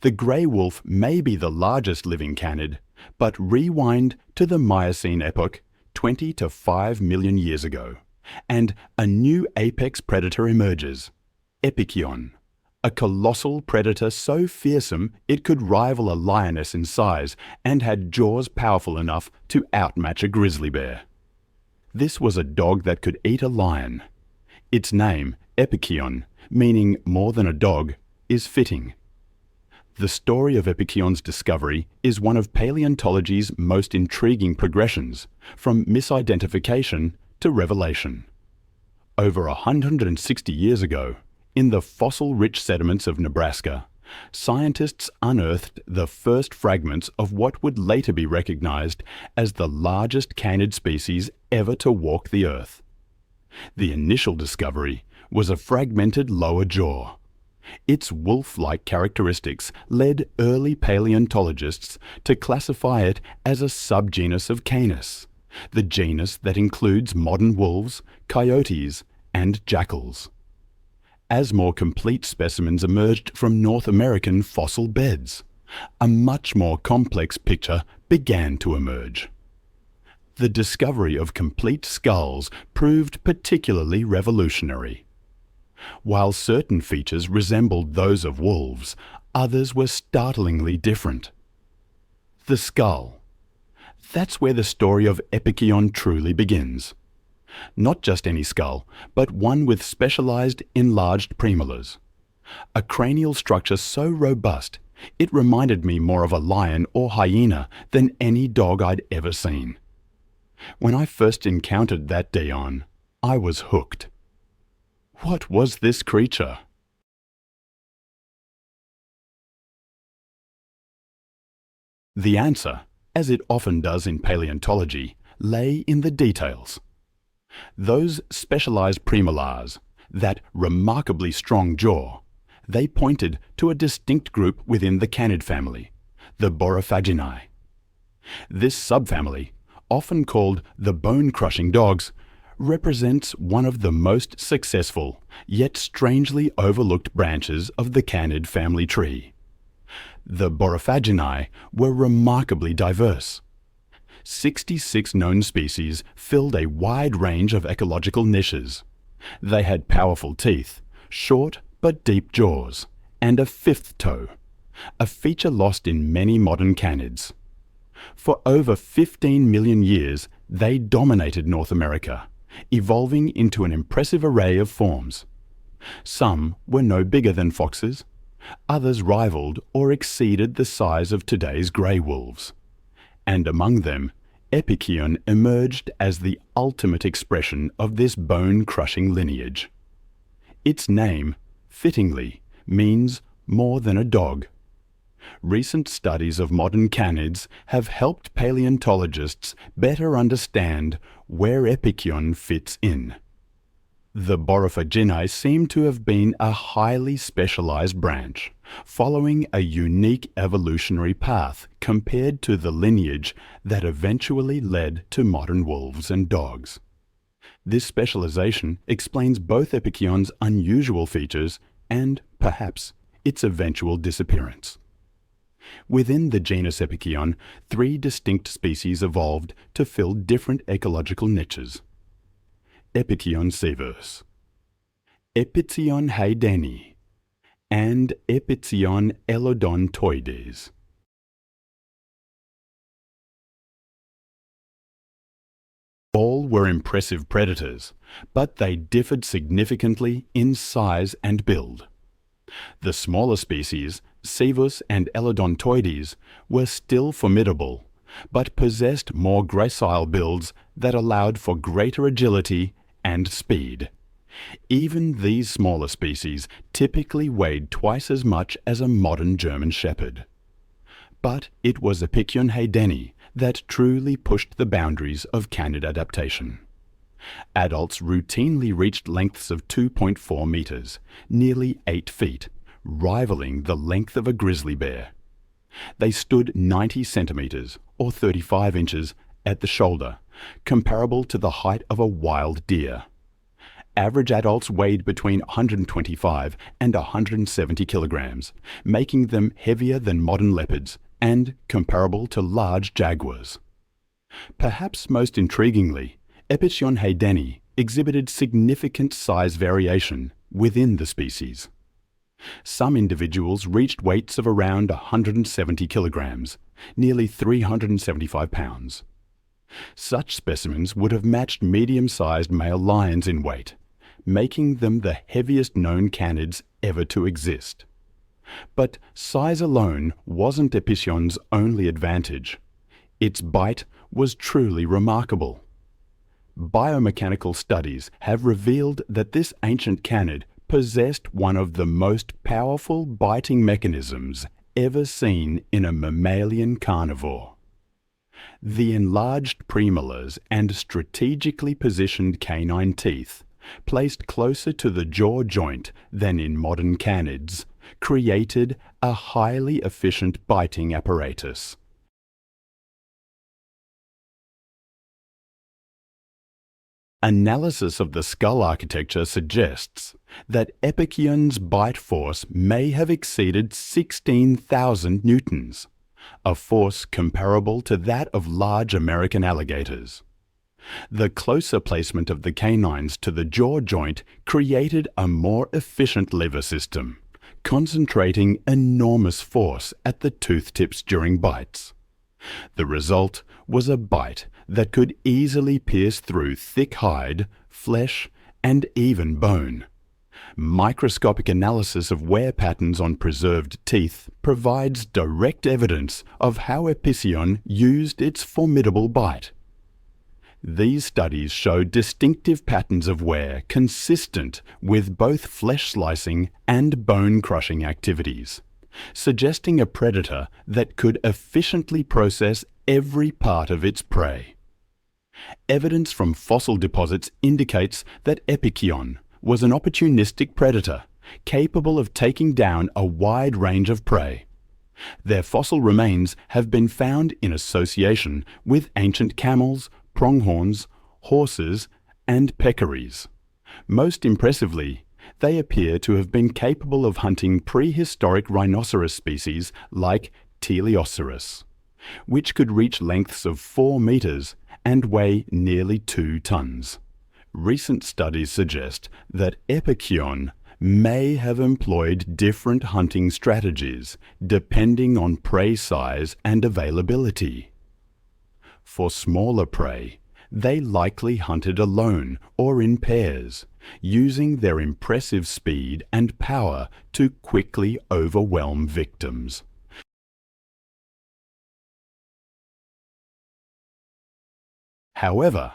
Speaker 1: The grey wolf may be the largest living canid, but rewind to the Miocene epoch 20 to 5 million years ago, and a new apex predator emerges, Epicyon, a colossal predator so fearsome it could rival a lioness in size and had jaws powerful enough to outmatch a grizzly bear. This was a dog that could eat a lion. Its name, Epicyon, meaning more than a dog, is fitting. The story of Epicyon's discovery is one of paleontology's most intriguing progressions, from misidentification to revelation. Over 160 years ago, in the fossil-rich sediments of Nebraska, scientists unearthed the first fragments of what would later be recognized as the largest canid species ever to walk the Earth. The initial discovery was a fragmented lower jaw. Its wolf-like characteristics led early paleontologists to classify it as a subgenus of Canis, the genus that includes modern wolves, coyotes, and jackals. As more complete specimens emerged from North American fossil beds, a much more complex picture began to emerge. The discovery of complete skulls proved particularly revolutionary. While certain features resembled those of wolves, others were startlingly different. The skull. That's where the story of Epicyon truly begins. Not just any skull, but one with specialized enlarged premolars. A cranial structure so robust, it reminded me more of a lion or hyena than any dog I'd ever seen. When I first encountered that dayon, I was hooked. What was this creature? The answer, as it often does in paleontology, lay in the details. Those specialized premolars, that remarkably strong jaw, they pointed to a distinct group within the canid family, the Borophaginae. This subfamily, often called the bone-crushing dogs, represents one of the most successful, yet strangely overlooked branches of the canid family tree. The Borophaginae were remarkably diverse. 66 known species filled a wide range of ecological niches. They had powerful teeth, short but deep jaws, and a fifth toe, a feature lost in many modern canids. For over 15 million years, they dominated North America, evolving into an impressive array of forms. Some were no bigger than foxes, others rivaled or exceeded the size of today's grey wolves. And among them, Epicyon emerged as the ultimate expression of this bone-crushing lineage. Its name, fittingly, means more than a dog. Recent studies of modern canids have helped paleontologists better understand where Epicyon fits in. The Borophaginae seem to have been a highly specialized branch, following a unique evolutionary path compared to the lineage that eventually led to modern wolves and dogs. This specialization explains both Epicyon's unusual features and, perhaps, its eventual disappearance. Within the genus Epicyon, 3 distinct species evolved to fill different ecological niches. Epicyon severus, Epicyon haydeni, and Epicyon elodontoides. All were impressive predators, but they differed significantly in size and build. The smaller species, Severus and Elodontoides, were still formidable, but possessed more gracile builds that allowed for greater agility and speed. Even these smaller species typically weighed twice as much as a modern German Shepherd. But it was Epicyon haydeni that truly pushed the boundaries of canid adaptation. Adults routinely reached lengths of 2.4 meters, nearly 8 feet, rivaling the length of a grizzly bear. They stood 90 centimeters, or 35 inches, at the shoulder, comparable to the height of a wild deer. Average adults weighed between 125 and 170 kilograms, making them heavier than modern leopards and comparable to large jaguars. Perhaps most intriguingly, Epicyon haydeni exhibited significant size variation within the species. Some individuals reached weights of around 170 kilograms, nearly 375 pounds. Such specimens would have matched medium-sized male lions in weight, making them the heaviest known canids ever to exist. But size alone wasn't Epicyon's only advantage. Its bite was truly remarkable. Biomechanical studies have revealed that this ancient canid possessed one of the most powerful biting mechanisms ever seen in a mammalian carnivore. The enlarged premolars and strategically positioned canine teeth, placed closer to the jaw joint than in modern canids, created a highly efficient biting apparatus. Analysis of the skull architecture suggests that Epicion's bite force may have exceeded 16,000 newtons, a force comparable to that of large American alligators. The closer placement of the canines to the jaw joint created a more efficient lever system, concentrating enormous force at the tooth tips during bites. The result was a bite that could easily pierce through thick hide, flesh, and even bone. Microscopic analysis of wear patterns on preserved teeth provides direct evidence of how Epicyon used its formidable bite. These studies show distinctive patterns of wear consistent with both flesh slicing and bone crushing activities, suggesting a predator that could efficiently process every part of its prey. Evidence from fossil deposits indicates that Epicyon was an opportunistic predator capable of taking down a wide range of prey. Their fossil remains have been found in association with ancient camels, pronghorns, horses, and peccaries. Most impressively, they appear to have been capable of hunting prehistoric rhinoceros species like Teleoceras, which could reach lengths of 4 meters and weigh nearly 2 tons. Recent studies suggest that Epicyon may have employed different hunting strategies depending on prey size and availability. For smaller prey, they likely hunted alone or in pairs, using their impressive speed and power to quickly overwhelm victims. However,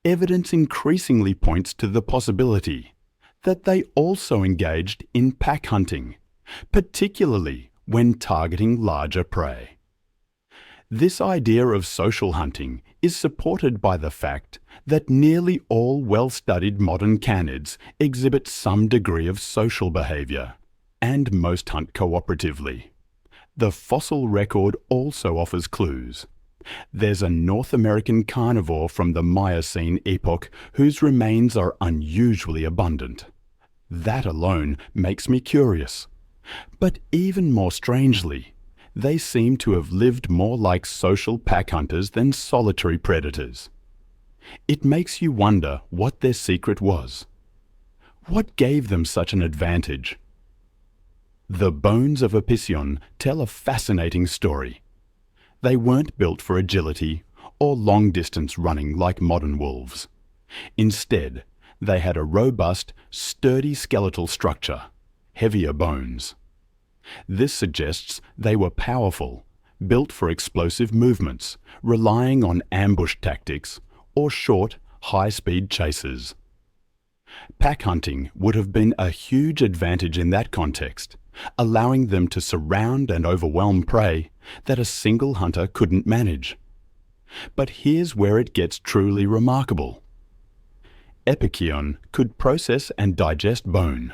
Speaker 1: evidence increasingly points to the possibility that they also engaged in pack hunting, particularly when targeting larger prey. This idea of social hunting is supported by the fact that nearly all well-studied modern canids exhibit some degree of social behavior, and most hunt cooperatively. The fossil record also offers clues. There's a North American carnivore from the Miocene epoch whose remains are unusually abundant. That alone makes me curious. But even more strangely, they seem to have lived more like social pack hunters than solitary predators. It makes you wonder what their secret was. What gave them such an advantage? The bones of Epicyon tell a fascinating story. They weren't built for agility or long-distance running like modern wolves. Instead, they had a robust, sturdy skeletal structure, heavier bones. This suggests they were powerful, built for explosive movements, relying on ambush tactics or short, high-speed chases. Pack hunting would have been a huge advantage in that context, allowing them to surround and overwhelm prey that a single hunter couldn't manage. But here's where it gets truly remarkable. Epicyon could process and digest bone.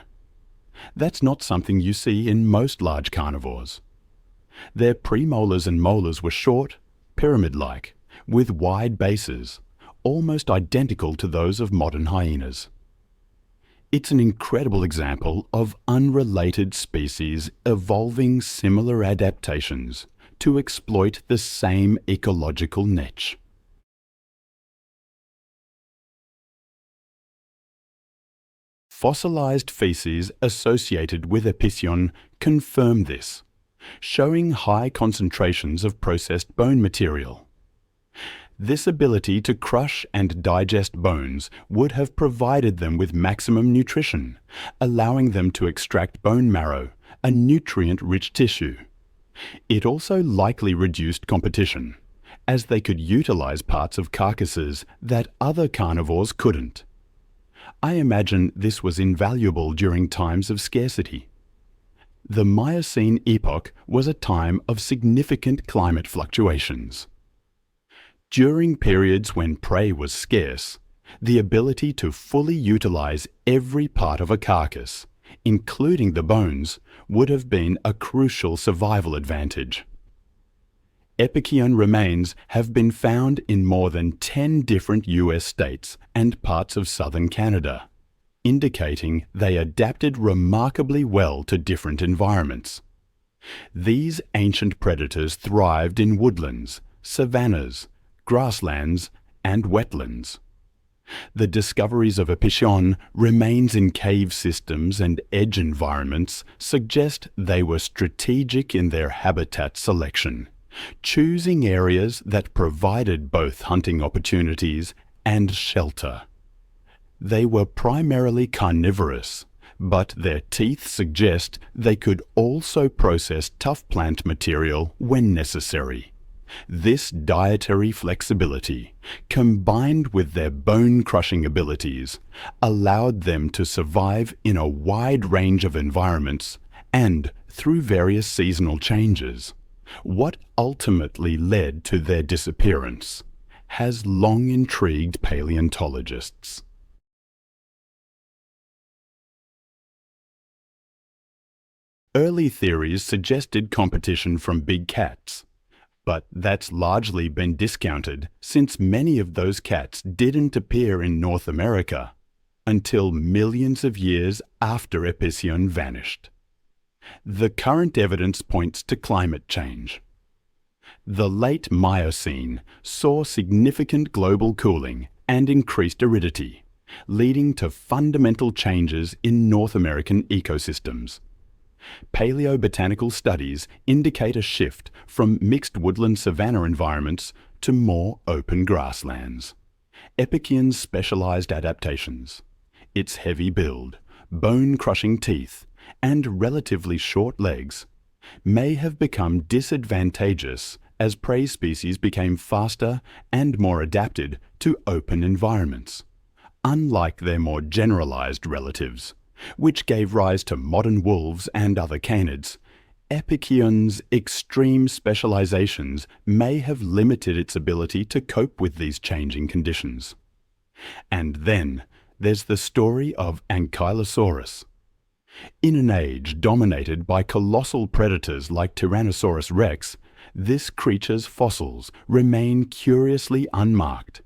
Speaker 1: That's not something you see in most large carnivores. Their premolars and molars were short, pyramid-like, with wide bases, almost identical to those of modern hyenas. It's an incredible example of unrelated species evolving similar adaptations to exploit the same ecological niche. Fossilized feces associated with Epicyon confirm this, showing high concentrations of processed bone material. This ability to crush and digest bones would have provided them with maximum nutrition, allowing them to extract bone marrow, a nutrient-rich tissue. It also likely reduced competition, as they could utilize parts of carcasses that other carnivores couldn't. I imagine this was invaluable during times of scarcity. The Miocene epoch was a time of significant climate fluctuations. During periods when prey was scarce, the ability to fully utilize every part of a carcass, including the bones, would have been a crucial survival advantage. Epikion remains have been found in more than 10 different US states and parts of southern Canada, indicating they adapted remarkably well to different environments. These ancient predators thrived in woodlands, savannas, grasslands, and wetlands. The discoveries of Epikion remains in cave systems and edge environments suggest they were strategic in their habitat selection, choosing areas that provided both hunting opportunities and shelter. They were primarily carnivorous, but their teeth suggest they could also process tough plant material when necessary. This dietary flexibility, combined with their bone-crushing abilities, allowed them to survive in a wide range of environments and through various seasonal changes. What ultimately led to their disappearance has long intrigued paleontologists. Early theories suggested competition from big cats, but that's largely been discounted since many of those cats didn't appear in North America until millions of years after Epikion vanished. The current evidence points to climate change. The late Miocene saw significant global cooling and increased aridity, leading to fundamental changes in North American ecosystems. Paleobotanical studies indicate a shift from mixed woodland savanna environments to more open grasslands. Epikion's specialized adaptations, its heavy build, bone-crushing teeth, and relatively short legs, may have become disadvantageous as prey species became faster and more adapted to open environments, unlike their more generalized relatives, which gave rise to modern wolves and other canids. Epikion's extreme specializations may have limited its ability to cope with these changing conditions. And then there's the story of Ankylosaurus. In an age dominated by colossal predators like Tyrannosaurus rex, this creature's fossils remain curiously unmarked.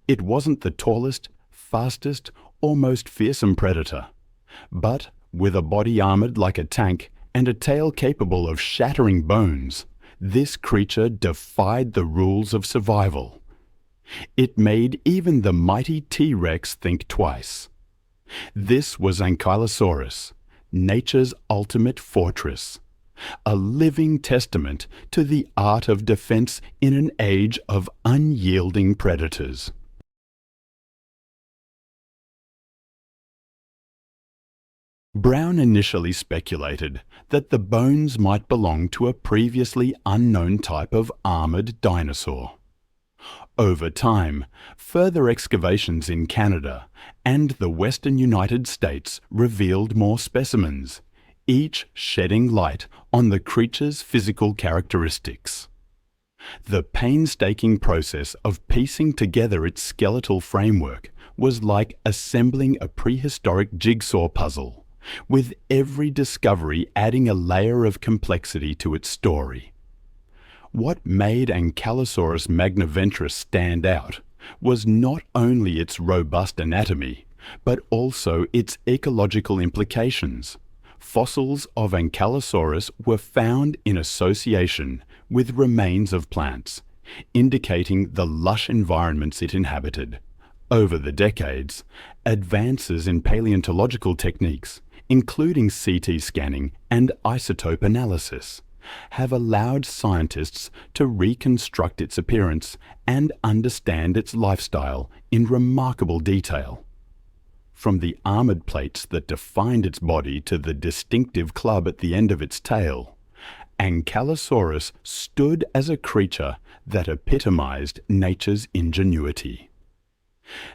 Speaker 1: It wasn't the tallest, fastest, or most fearsome predator, but with a body armored like a tank and a tail capable of shattering bones, this creature defied the rules of survival. It made even the mighty T-Rex think twice. This was Ankylosaurus, nature's ultimate fortress, a living testament to the art of defense in an age of unyielding predators. Brown initially speculated that the bones might belong to a previously unknown type of armored dinosaur. Over time, further excavations in Canada and the western United States revealed more specimens, each shedding light on the creature's physical characteristics. The painstaking process of piecing together its skeletal framework was like assembling a prehistoric jigsaw puzzle, with every discovery adding a layer of complexity to its story. What made Ankylosaurus magnaventris stand out was not only its robust anatomy, but also its ecological implications. Fossils of Ankylosaurus were found in association with remains of plants, indicating the lush environments it inhabited. Over the decades, advances in paleontological techniques, including CT scanning and isotope analysis, have allowed scientists to reconstruct its appearance and understand its lifestyle in remarkable detail. From the armored plates that defined its body to the distinctive club at the end of its tail, Ankylosaurus stood as a creature that epitomized nature's ingenuity.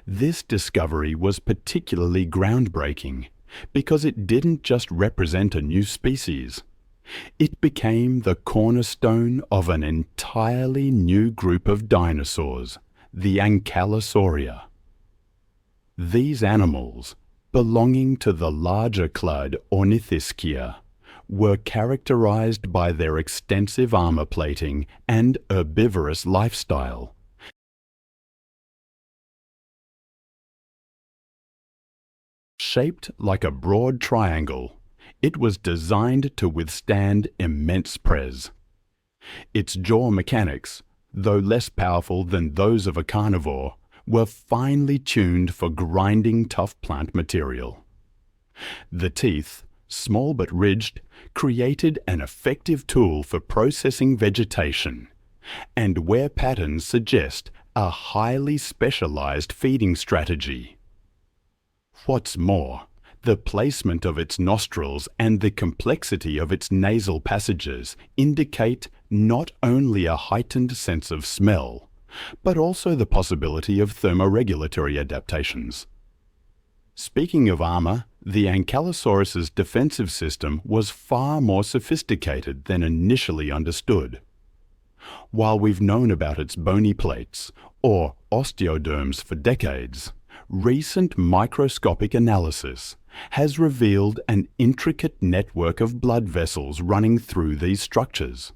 Speaker 1: This discovery was particularly groundbreaking because it didn't just represent a new species. It became the cornerstone of an entirely new group of dinosaurs, the Ankylosauria. These animals, belonging to the larger clade Ornithischia, were characterized by their extensive armor plating and herbivorous lifestyle. Shaped like a broad triangle, it was designed to withstand immense press. Its jaw mechanics, though less powerful than those of a carnivore, were finely tuned for grinding tough plant material. The teeth, small but ridged, created an effective tool for processing vegetation, and wear patterns suggest a highly specialized feeding strategy. What's more, the placement of its nostrils and the complexity of its nasal passages indicate not only a heightened sense of smell, but also the possibility of thermoregulatory adaptations. Speaking of armor, the Ankylosaurus's defensive system was far more sophisticated than initially understood. While we've known about its bony plates, or osteoderms, for decades, recent microscopic analysis has revealed an intricate network of blood vessels running through these structures.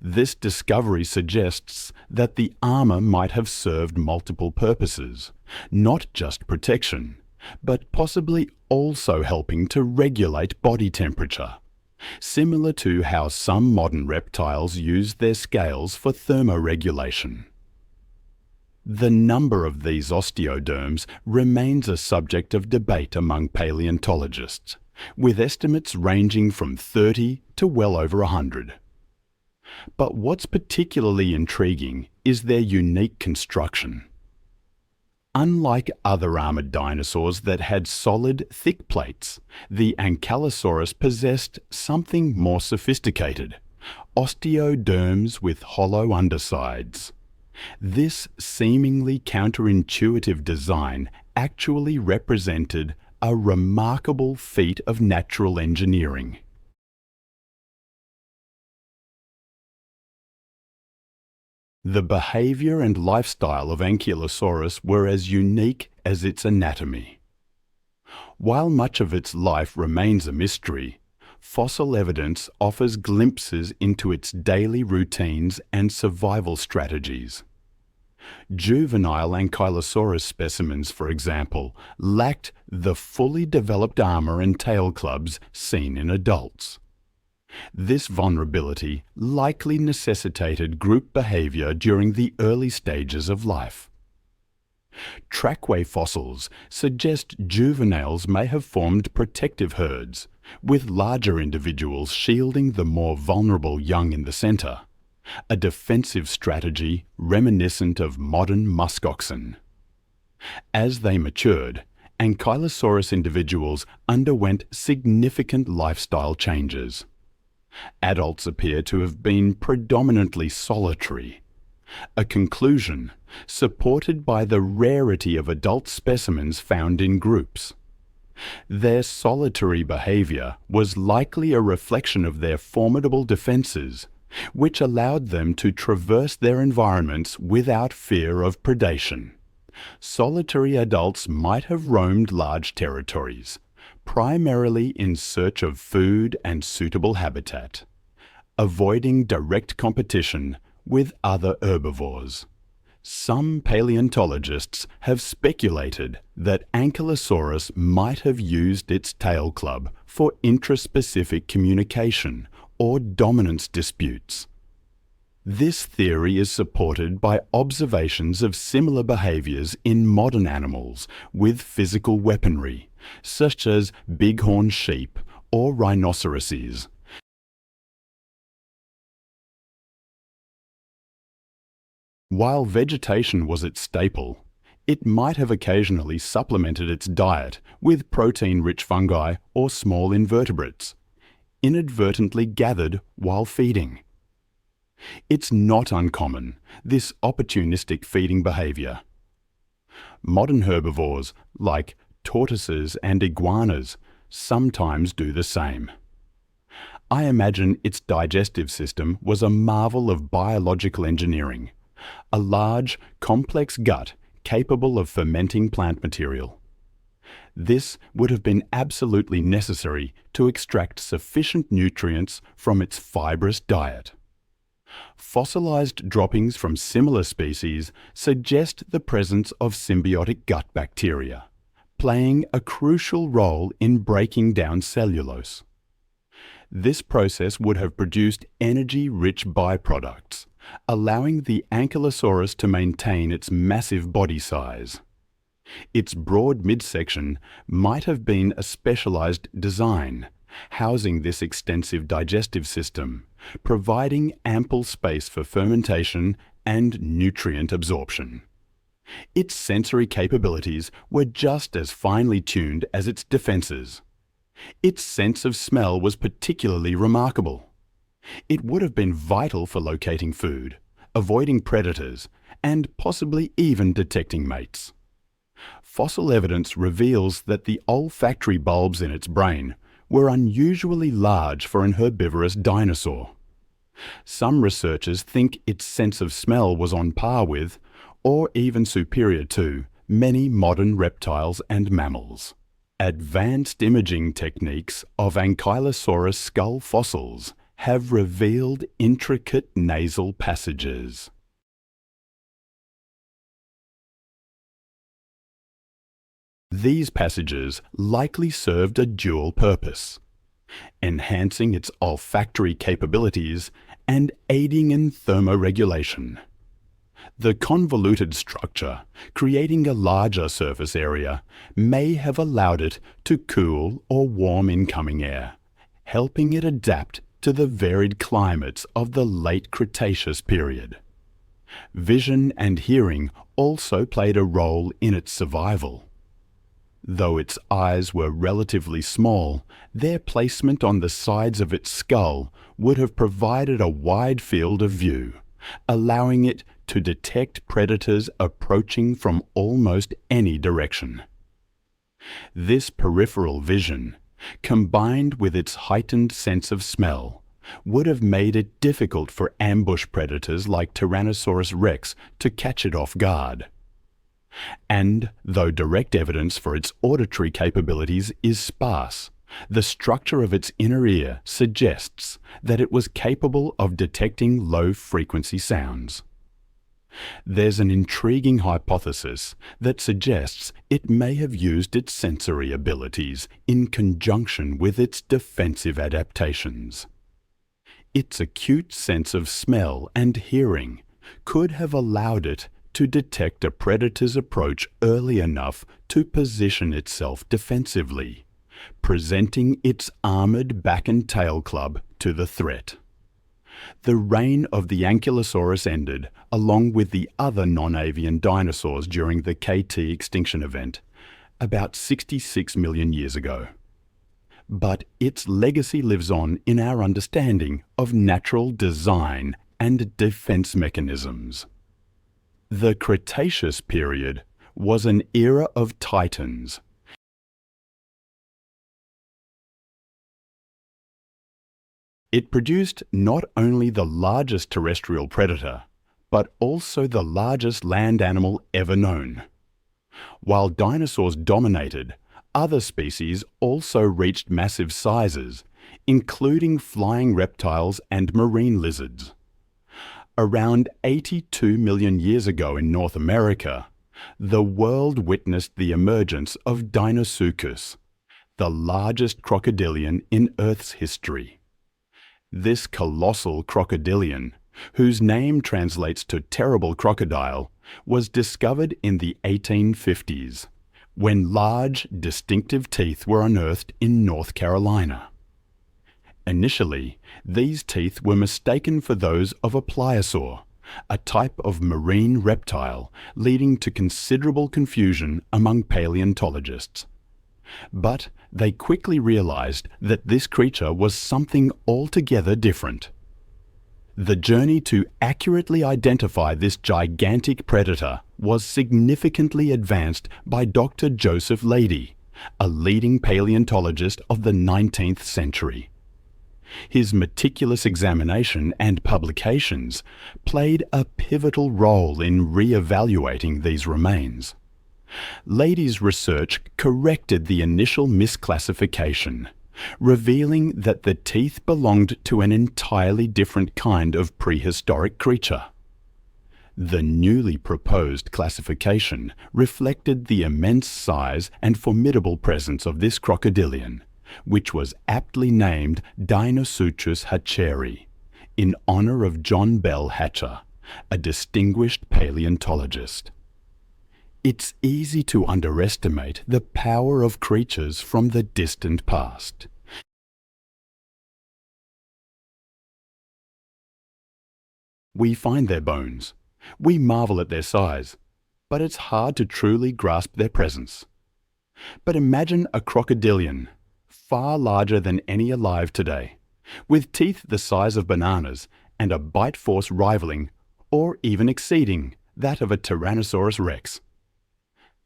Speaker 1: This discovery suggests that the armor might have served multiple purposes, not just protection, but possibly also helping to regulate body temperature, similar to how some modern reptiles use their scales for thermoregulation. The number of these osteoderms remains a subject of debate among paleontologists, with estimates ranging from 30 to well over 100. But what's particularly intriguing is their unique construction. Unlike other armored dinosaurs that had solid, thick plates, the Ankylosaurus possessed something more sophisticated: osteoderms with hollow undersides. This seemingly counterintuitive design actually represented a remarkable feat of natural engineering. The behavior and lifestyle of Ankylosaurus were as unique as its anatomy. While much of its life remains a mystery, fossil evidence offers glimpses into its daily routines and survival strategies. Juvenile Ankylosaurus specimens, for example, lacked the fully developed armor and tail clubs seen in adults. This vulnerability likely necessitated group behavior during the early stages of life. Trackway fossils suggest juveniles may have formed protective herds, with larger individuals shielding the more vulnerable young in the center, a defensive strategy reminiscent of modern muskoxen. As they matured, Ankylosaurus individuals underwent significant lifestyle changes. Adults appear to have been predominantly solitary, a conclusion supported by the rarity of adult specimens found in groups. Their solitary behavior was likely a reflection of their formidable defenses, which allowed them to traverse their environments without fear of predation. Solitary adults might have roamed large territories, primarily in search of food and suitable habitat, avoiding direct competition with other herbivores. Some paleontologists have speculated that Ankylosaurus might have used its tail club for intraspecific communication or dominance disputes. This theory is supported by observations of similar behaviors in modern animals with physical weaponry, such as bighorn sheep or rhinoceroses. While vegetation was its staple, it might have occasionally supplemented its diet with protein-rich fungi or small invertebrates, inadvertently gathered while feeding. It's not uncommon, this opportunistic feeding behavior. Modern herbivores, like tortoises and iguanas, sometimes do the same. I imagine its digestive system was a marvel of biological engineering, a large, complex gut capable of fermenting plant material. This would have been absolutely necessary to extract sufficient nutrients from its fibrous diet. Fossilized droppings from similar species suggest the presence of symbiotic gut bacteria, playing a crucial role in breaking down cellulose. This process would have produced energy-rich byproducts, allowing the Ankylosaurus to maintain its massive body size. Its broad midsection might have been a specialized design, housing this extensive digestive system, providing ample space for fermentation and nutrient absorption. Its sensory capabilities were just as finely tuned as its defenses. Its sense of smell was particularly remarkable. It would have been vital for locating food, avoiding predators, and possibly even detecting mates. Fossil evidence reveals that the olfactory bulbs in its brain were unusually large for an herbivorous dinosaur. Some researchers think its sense of smell was on par with, or even superior to, many modern reptiles and mammals. Advanced imaging techniques of Ankylosaurus skull fossils have revealed intricate nasal passages. These passages likely served a dual purpose, enhancing its olfactory capabilities and aiding in thermoregulation. The convoluted structure, creating a larger surface area, may have allowed it to cool or warm incoming air, helping it adapt to the varied climates of the late Cretaceous period. Vision and hearing also played a role in its survival. Though its eyes were relatively small, their placement on the sides of its skull would have provided a wide field of view, allowing it to detect predators approaching from almost any direction. This peripheral vision, combined with its heightened sense of smell, would have made it difficult for ambush predators like Tyrannosaurus rex to catch it off guard. And though direct evidence for its auditory capabilities is sparse, the structure of its inner ear suggests that it was capable of detecting low-frequency sounds. There's an intriguing hypothesis that suggests it may have used its sensory abilities in conjunction with its defensive adaptations. Its acute sense of smell and hearing could have allowed it to detect a predator's approach early enough to position itself defensively, presenting its armored back and tail club to the threat. The reign of the Ankylosaurus ended along with the other non-avian dinosaurs during the KT extinction event, about 66 million years ago. But its legacy lives on in our understanding of natural design and defense mechanisms. The Cretaceous period was an era of titans. It produced not only the largest terrestrial predator, but also the largest land animal ever known. While dinosaurs dominated, other species also reached massive sizes, including flying reptiles and marine lizards. Around 82 million years ago in North America, the world witnessed the emergence of Deinosuchus, the largest crocodilian in Earth's history. This colossal crocodilian, whose name translates to terrible crocodile, was discovered in the 1850s, when large, distinctive teeth were unearthed in North Carolina. Initially, these teeth were mistaken for those of a pliosaur, a type of marine reptile, leading to considerable confusion among paleontologists. But they quickly realized that this creature was something altogether different. The journey to accurately identify this gigantic predator was significantly advanced by Dr. Joseph Leidy, a leading paleontologist of the 19th century. His meticulous examination and publications played a pivotal role in re-evaluating these remains. Leidy's research corrected the initial misclassification, revealing that the teeth belonged to an entirely different kind of prehistoric creature. The newly proposed classification reflected the immense size and formidable presence of this crocodilian, which was aptly named Dinosuchus hatcheri, in honor of John Bell Hatcher, a distinguished paleontologist. It's easy to underestimate the power of creatures from the distant past. We find their bones. We marvel at their size, but it's hard to truly grasp their presence. But imagine a crocodilian, far larger than any alive today, with teeth the size of bananas and a bite force rivaling, or even exceeding, that of a Tyrannosaurus rex.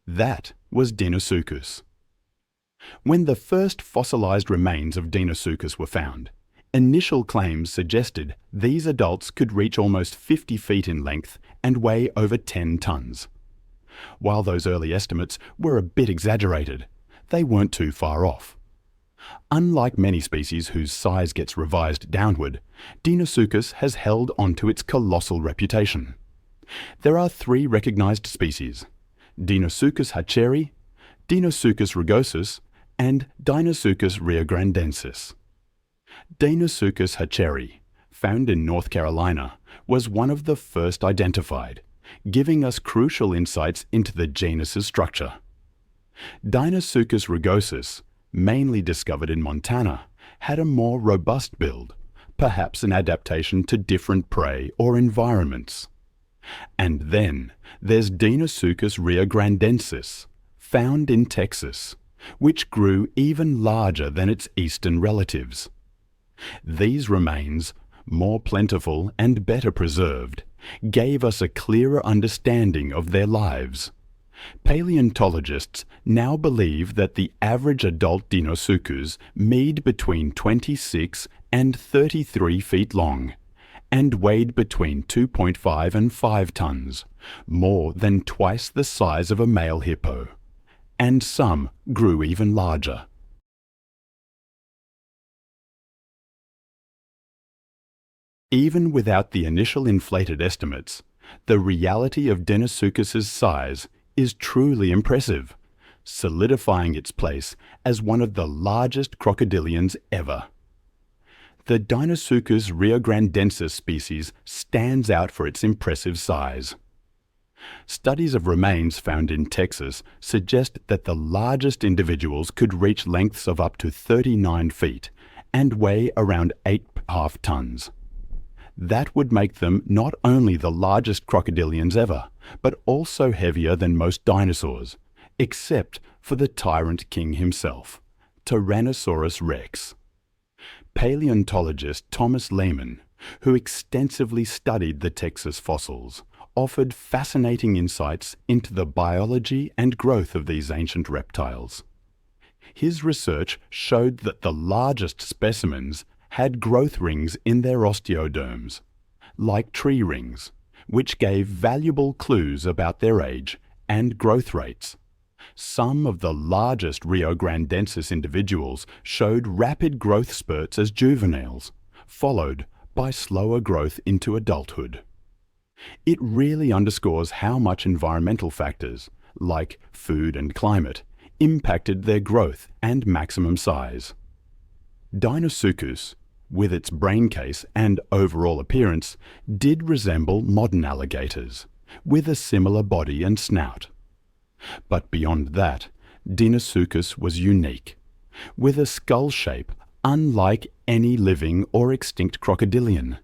Speaker 1: That was Deinosuchus. When the first fossilized remains of Deinosuchus were found, initial claims suggested these adults could reach almost 50 feet in length and weigh over 10 tons. While those early estimates were a bit exaggerated, they weren't too far off. Unlike many species whose size gets revised downward, Deinosuchus has held onto its colossal reputation. There are 3 recognized species: Deinosuchus hatcheri, Deinosuchus rugosus, and Deinosuchus riograndensis. Deinosuchus hatcheri, found in North Carolina, was one of the first identified, giving us crucial insights into the genus's structure. Deinosuchus rugosus, mainly discovered in Montana, had a more robust build, perhaps an adaptation to different prey or environments. And then there's Deinosuchus riograndensis, found in Texas, which grew even larger than its eastern relatives. These remains, more plentiful and better preserved, gave us a clearer understanding of their lives. Paleontologists now believe that the average adult Deinosuchus measured between 26 and 33 feet long, and weighed between 2.5 and 5 tons, more than twice the size of a male hippo, and some grew even larger. Even without the initial inflated estimates, the reality of Deinosuchus's size is truly impressive, solidifying its place as one of the largest crocodilians ever. The Deinosuchus riograndensis species stands out for its impressive size. Studies of remains found in Texas suggest that the largest individuals could reach lengths of up to 39 feet and weigh around 8.5 tons. That would make them not only the largest crocodilians ever, but also heavier than most dinosaurs, except for the tyrant king himself, Tyrannosaurus rex. Paleontologist Thomas Lehman, who extensively studied the Texas fossils, offered fascinating insights into the biology and growth of these ancient reptiles. His research showed that the largest specimens had growth rings in their osteoderms, like tree rings, which gave valuable clues about their age and growth rates. Some of the largest riograndensis individuals showed rapid growth spurts as juveniles, followed by slower growth into adulthood. It really underscores how much environmental factors, like food and climate, impacted their growth and maximum size. Deinosuchus, with its brain case and overall appearance, did resemble modern alligators, with a similar body and snout. But beyond that, Deinosuchus was unique, with a skull shape unlike any living or extinct crocodilian.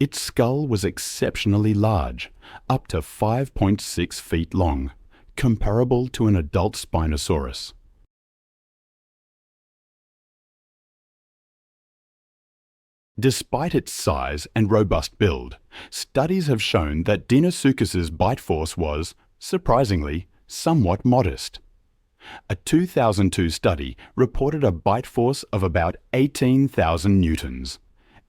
Speaker 1: Its skull was exceptionally large, up to 5.6 feet long, comparable to an adult Spinosaurus. Despite its size and robust build, studies have shown that Deinosuchus's bite force was, surprisingly, somewhat modest. A 2002 study reported a bite force of about 18,000 newtons,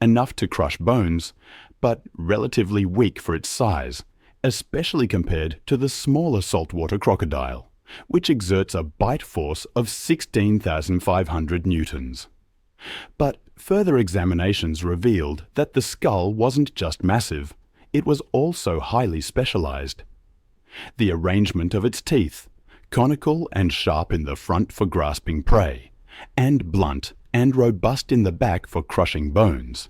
Speaker 1: enough to crush bones, but relatively weak for its size, especially compared to the smaller saltwater crocodile, which exerts a bite force of 16,500 newtons. But further examinations revealed that the skull wasn't just massive, it was also highly specialized. The arrangement of its teeth, conical and sharp in the front for grasping prey, and blunt and robust in the back for crushing bones,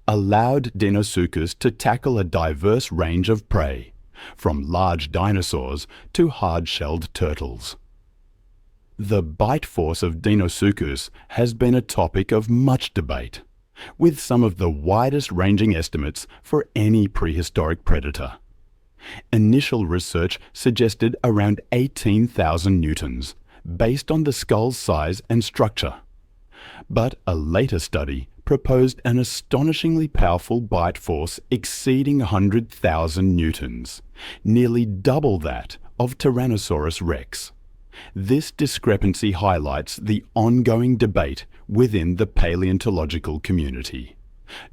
Speaker 1: allowed Deinosuchus to tackle a diverse range of prey, from large dinosaurs to hard-shelled turtles. The bite force of Deinosuchus has been a topic of much debate, with some of the widest-ranging estimates for any prehistoric predator. Initial research suggested around 18,000 newtons, based on the skull's size and structure. But a later study proposed an astonishingly powerful bite force exceeding 100,000 newtons, nearly double that of Tyrannosaurus rex. This discrepancy highlights the ongoing debate within the paleontological community.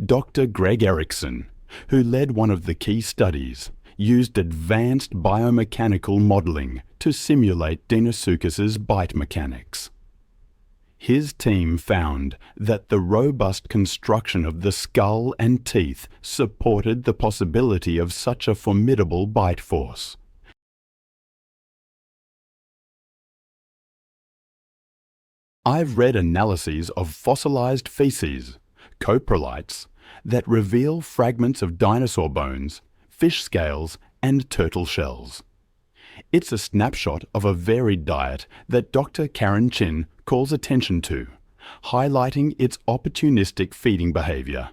Speaker 1: Dr. Greg Erickson, who led one of the key studies, used advanced biomechanical modeling to simulate Deinosuchus's bite mechanics. His team found that the robust construction of the skull and teeth supported the possibility of such a formidable bite force. I've read analyses of fossilized feces, coprolites, that reveal fragments of dinosaur bones, fish scales, and turtle shells. It's a snapshot of a varied diet that Dr. Karen Chin calls attention to, highlighting its opportunistic feeding behavior.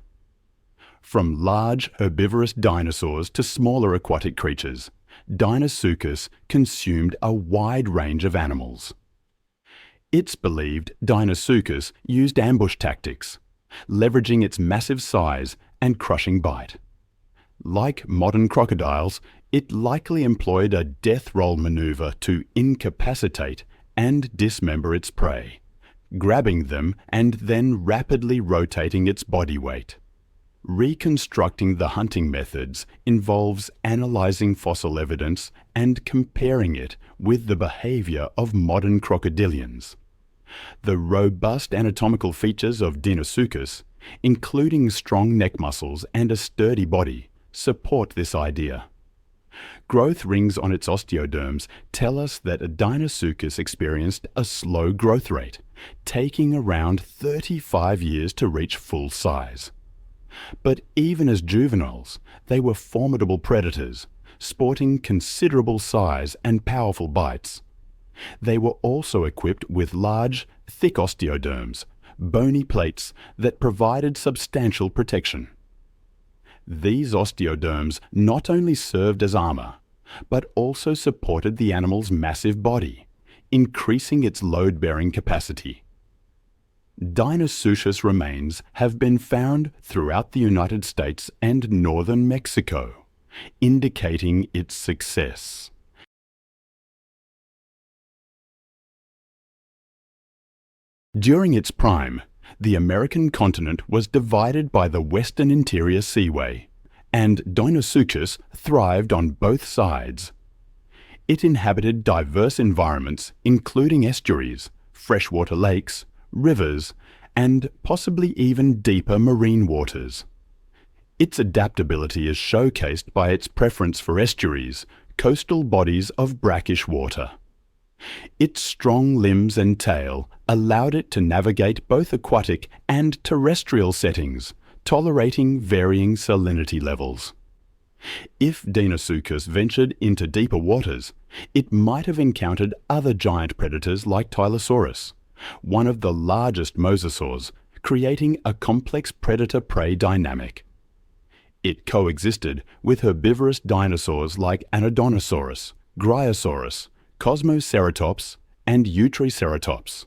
Speaker 1: From large herbivorous dinosaurs to smaller aquatic creatures, Deinosuchus consumed a wide range of animals. It's believed Deinosuchus used ambush tactics, leveraging its massive size and crushing bite. Like modern crocodiles, it likely employed a death roll maneuver to incapacitate and dismember its prey, grabbing them and then rapidly rotating its body weight. Reconstructing the hunting methods involves analyzing fossil evidence and comparing it with the behavior of modern crocodilians. The robust anatomical features of Deinosuchus, including strong neck muscles and a sturdy body, support this idea. Growth rings on its osteoderms tell us that Deinosuchus experienced a slow growth rate, taking around 35 years to reach full size. But even as juveniles, they were formidable predators, sporting considerable size and powerful bites. They were also equipped with large, thick osteoderms, bony plates that provided substantial protection. These osteoderms not only served as armor, but also supported the animal's massive body, increasing its load-bearing capacity. Deinosuchus remains have been found throughout the United States and northern Mexico, indicating its success. During its prime, the American continent was divided by the western interior seaway, and Deinosuchus thrived on both sides. It inhabited diverse environments including estuaries, freshwater lakes, rivers, and possibly even deeper marine waters. Its adaptability is showcased by its preference for estuaries, coastal bodies of brackish water. Its strong limbs and tail allowed it to navigate both aquatic and terrestrial settings, tolerating varying salinity levels. If Deinosuchus ventured into deeper waters, it might have encountered other giant predators like Tylosaurus, one of the largest mosasaurs, creating a complex predator-prey dynamic. It coexisted with herbivorous dinosaurs like Anodontosaurus, Gryosaurus, Cosmoceratops, and Eutriceratops.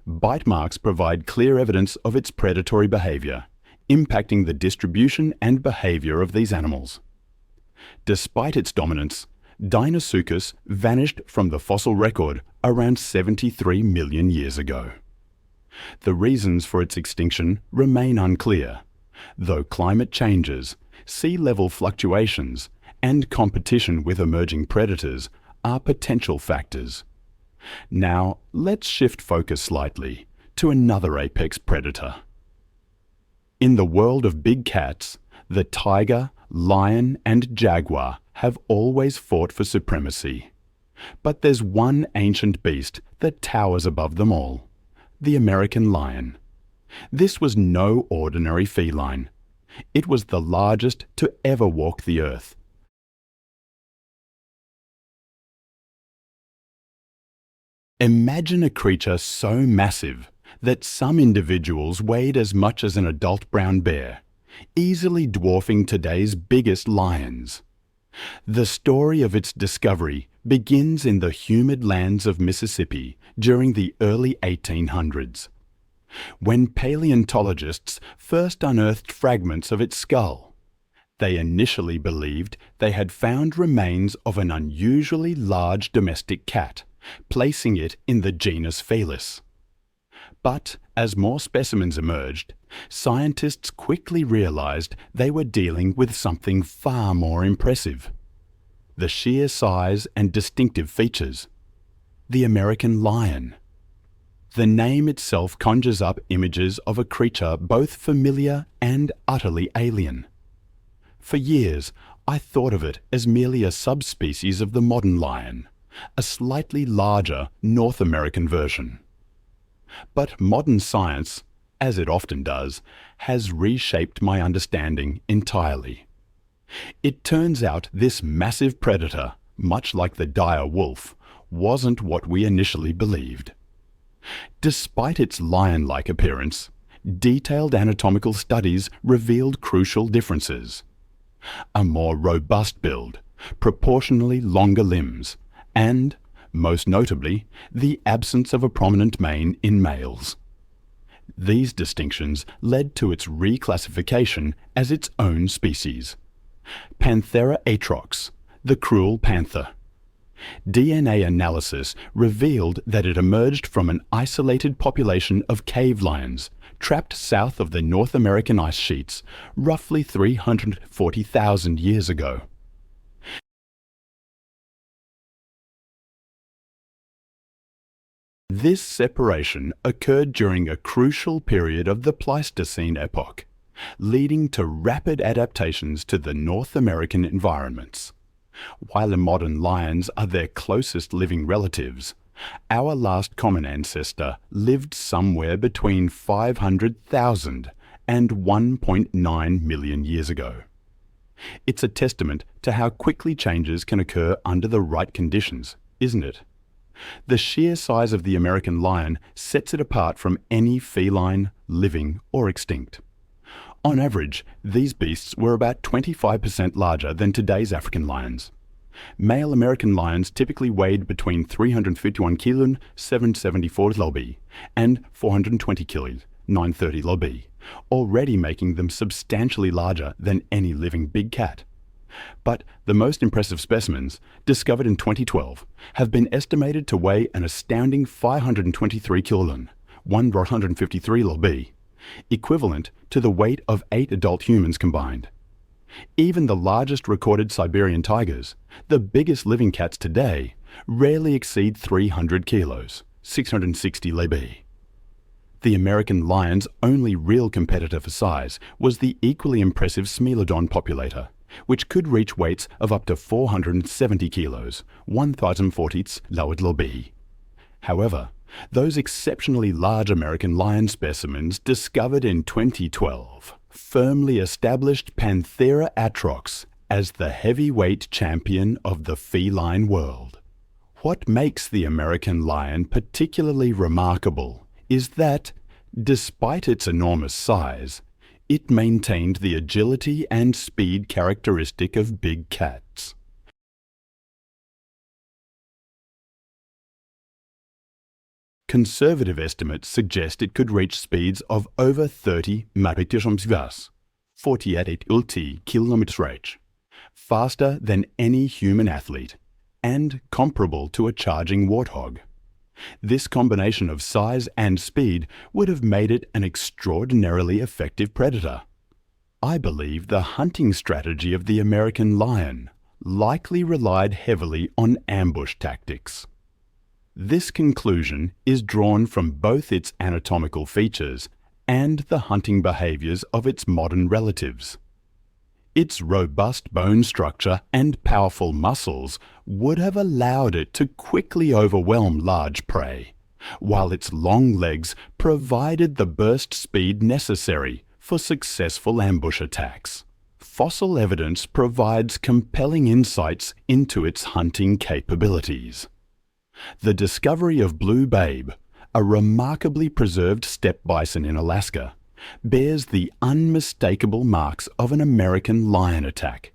Speaker 1: Bite marks provide clear evidence of its predatory behavior, impacting the distribution and behavior of these animals. Despite its dominance, Deinosuchus vanished from the fossil record around 73 million years ago. The reasons for its extinction remain unclear, though climate changes, sea level fluctuations, and competition with emerging predators are potential factors. Now, let's shift focus slightly to another apex predator. In the world of big cats, the tiger, lion, and jaguar have always fought for supremacy. But there's one ancient beast that towers above them all: the American lion. This was no ordinary feline. It was the largest to ever walk the earth. Imagine a creature so massive that some individuals weighed as much as an adult brown bear, easily dwarfing today's biggest lions. The story of its discovery begins in the humid lands of Mississippi during the early 1800s, when paleontologists first unearthed fragments of its skull. They initially believed they had found remains of an unusually large domestic cat, placing it in the genus Felis. But as more specimens emerged, scientists quickly realized they were dealing with something far more impressive: the sheer size and distinctive features. The American lion. The name itself conjures up images of a creature both familiar and utterly alien. For years, I thought of it as merely a subspecies of the modern lion, a slightly larger North American version. But modern science, as it often does, has reshaped my understanding entirely. It turns out this massive predator, much like the dire wolf, wasn't what we initially believed. Despite its lion-like appearance, detailed anatomical studies revealed crucial differences: a more robust build, proportionally longer limbs, and, most notably, the absence of a prominent mane in males. These distinctions led to its reclassification as its own species: Panthera atrox, the cruel panther. DNA analysis revealed that it emerged from an isolated population of cave lions trapped south of the North American ice sheets roughly 340,000 years ago. This separation occurred during a crucial period of the Pleistocene epoch, leading to rapid adaptations to the North American environments. While the modern lions are their closest living relatives, our last common ancestor lived somewhere between 500,000 and 1.9 million years ago. It's a testament to how quickly changes can occur under the right conditions, isn't it? The sheer size of the American lion sets it apart from any feline, living or extinct. On average, these beasts were about 25% larger than today's African lions. Male American lions typically weighed between 351 kg, 774 lb, and 420 kg, 930 lb, already making them substantially larger than any living big cat. But the most impressive specimens, discovered in 2012, have been estimated to weigh an astounding 523 kg, 153 lb, equivalent to the weight of 8 adult humans combined. Even the largest recorded Siberian tigers, the biggest living cats today, rarely exceed 300 kilos, 660 lb. The American lion's only real competitor for size was the equally impressive Smilodon populator, which could reach weights of up to 470 kilos, 1,040 lb. However, those exceptionally large American lion specimens discovered in 2012 firmly established Panthera atrox as the heavyweight champion of the feline world. What makes the American lion particularly remarkable is that, despite its enormous size, it maintained the agility and speed characteristic of big cats. Conservative estimates suggest it could reach speeds of over 30 mph, 48 km/h, faster than any human athlete, and comparable to a charging warthog. This combination of size and speed would have made it an extraordinarily effective predator. I believe the hunting strategy of the American lion, likely relied heavily on ambush tactics. This conclusion is drawn from both its anatomical features and the hunting behaviors of its modern relatives. Its robust bone structure and powerful muscles would have allowed it to quickly overwhelm large prey, while its long legs provided the burst speed necessary for successful ambush attacks. Fossil evidence provides compelling insights into its hunting capabilities. The discovery of Blue Babe, a remarkably preserved steppe bison in Alaska, bears the unmistakable marks of an American lion attack.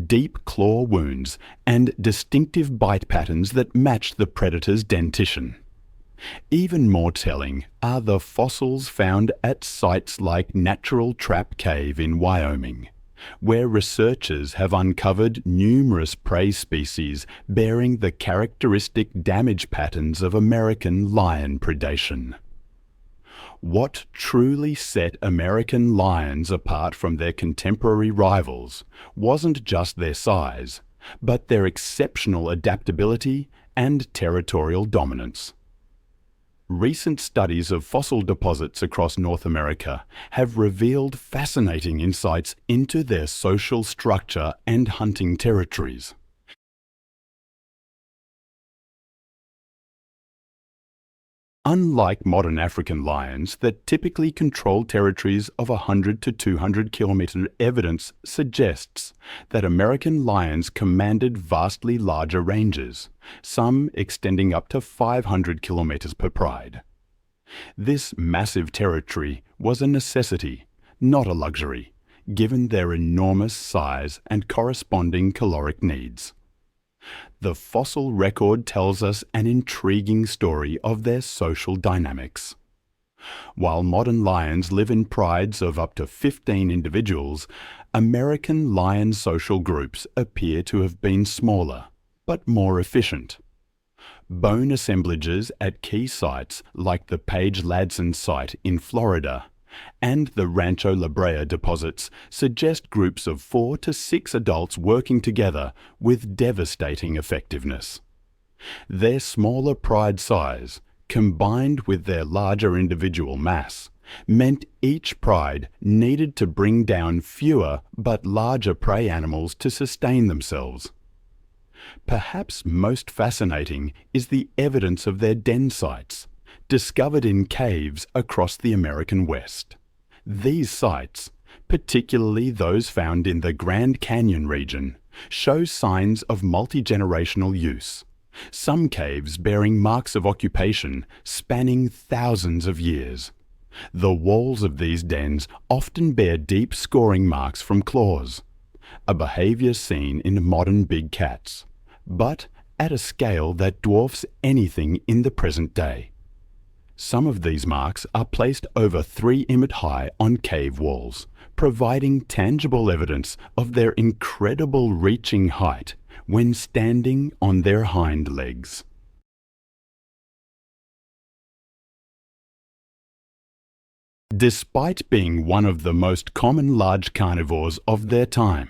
Speaker 1: Deep claw wounds and distinctive bite patterns that match the predator's dentition. Even more telling are the fossils found at sites like Natural Trap Cave in Wyoming, where researchers have uncovered numerous prey species bearing the characteristic damage patterns of American lion predation. What truly set American lions apart from their contemporary rivals wasn't just their size, but their exceptional adaptability and territorial dominance. Recent studies of fossil deposits across North America have revealed fascinating insights into their social structure and hunting territories. Unlike modern African lions that typically control territories of 100 to 200 kilometre, evidence suggests that American lions commanded vastly larger ranges, some extending up to 500 kilometres per pride. This massive territory was a necessity, not a luxury, given their enormous size and corresponding caloric needs. The fossil record tells us an intriguing story of their social dynamics. While modern lions live in prides of up to 15 individuals, American lion social groups appear to have been smaller, but more efficient. Bone assemblages at key sites like the Page-Ladson site in Florida and the Rancho La Brea deposits suggest groups of 4 to 6 adults working together with devastating effectiveness. Their smaller pride size, combined with their larger individual mass, meant each pride needed to bring down fewer but larger prey animals to sustain themselves. Perhaps most fascinating is the evidence of their den sites, discovered in caves across the American West. These sites, particularly those found in the Grand Canyon region, show signs of multi-generational use, some caves bearing marks of occupation spanning thousands of years. The walls of these dens often bear deep scoring marks from claws, a behavior seen in modern big cats, but at a scale that dwarfs anything in the present day. Some of these marks are placed over 3 mt high on cave walls, providing tangible evidence of their incredible reaching height when standing on their hind legs. Despite being one of the most common large carnivores of their time,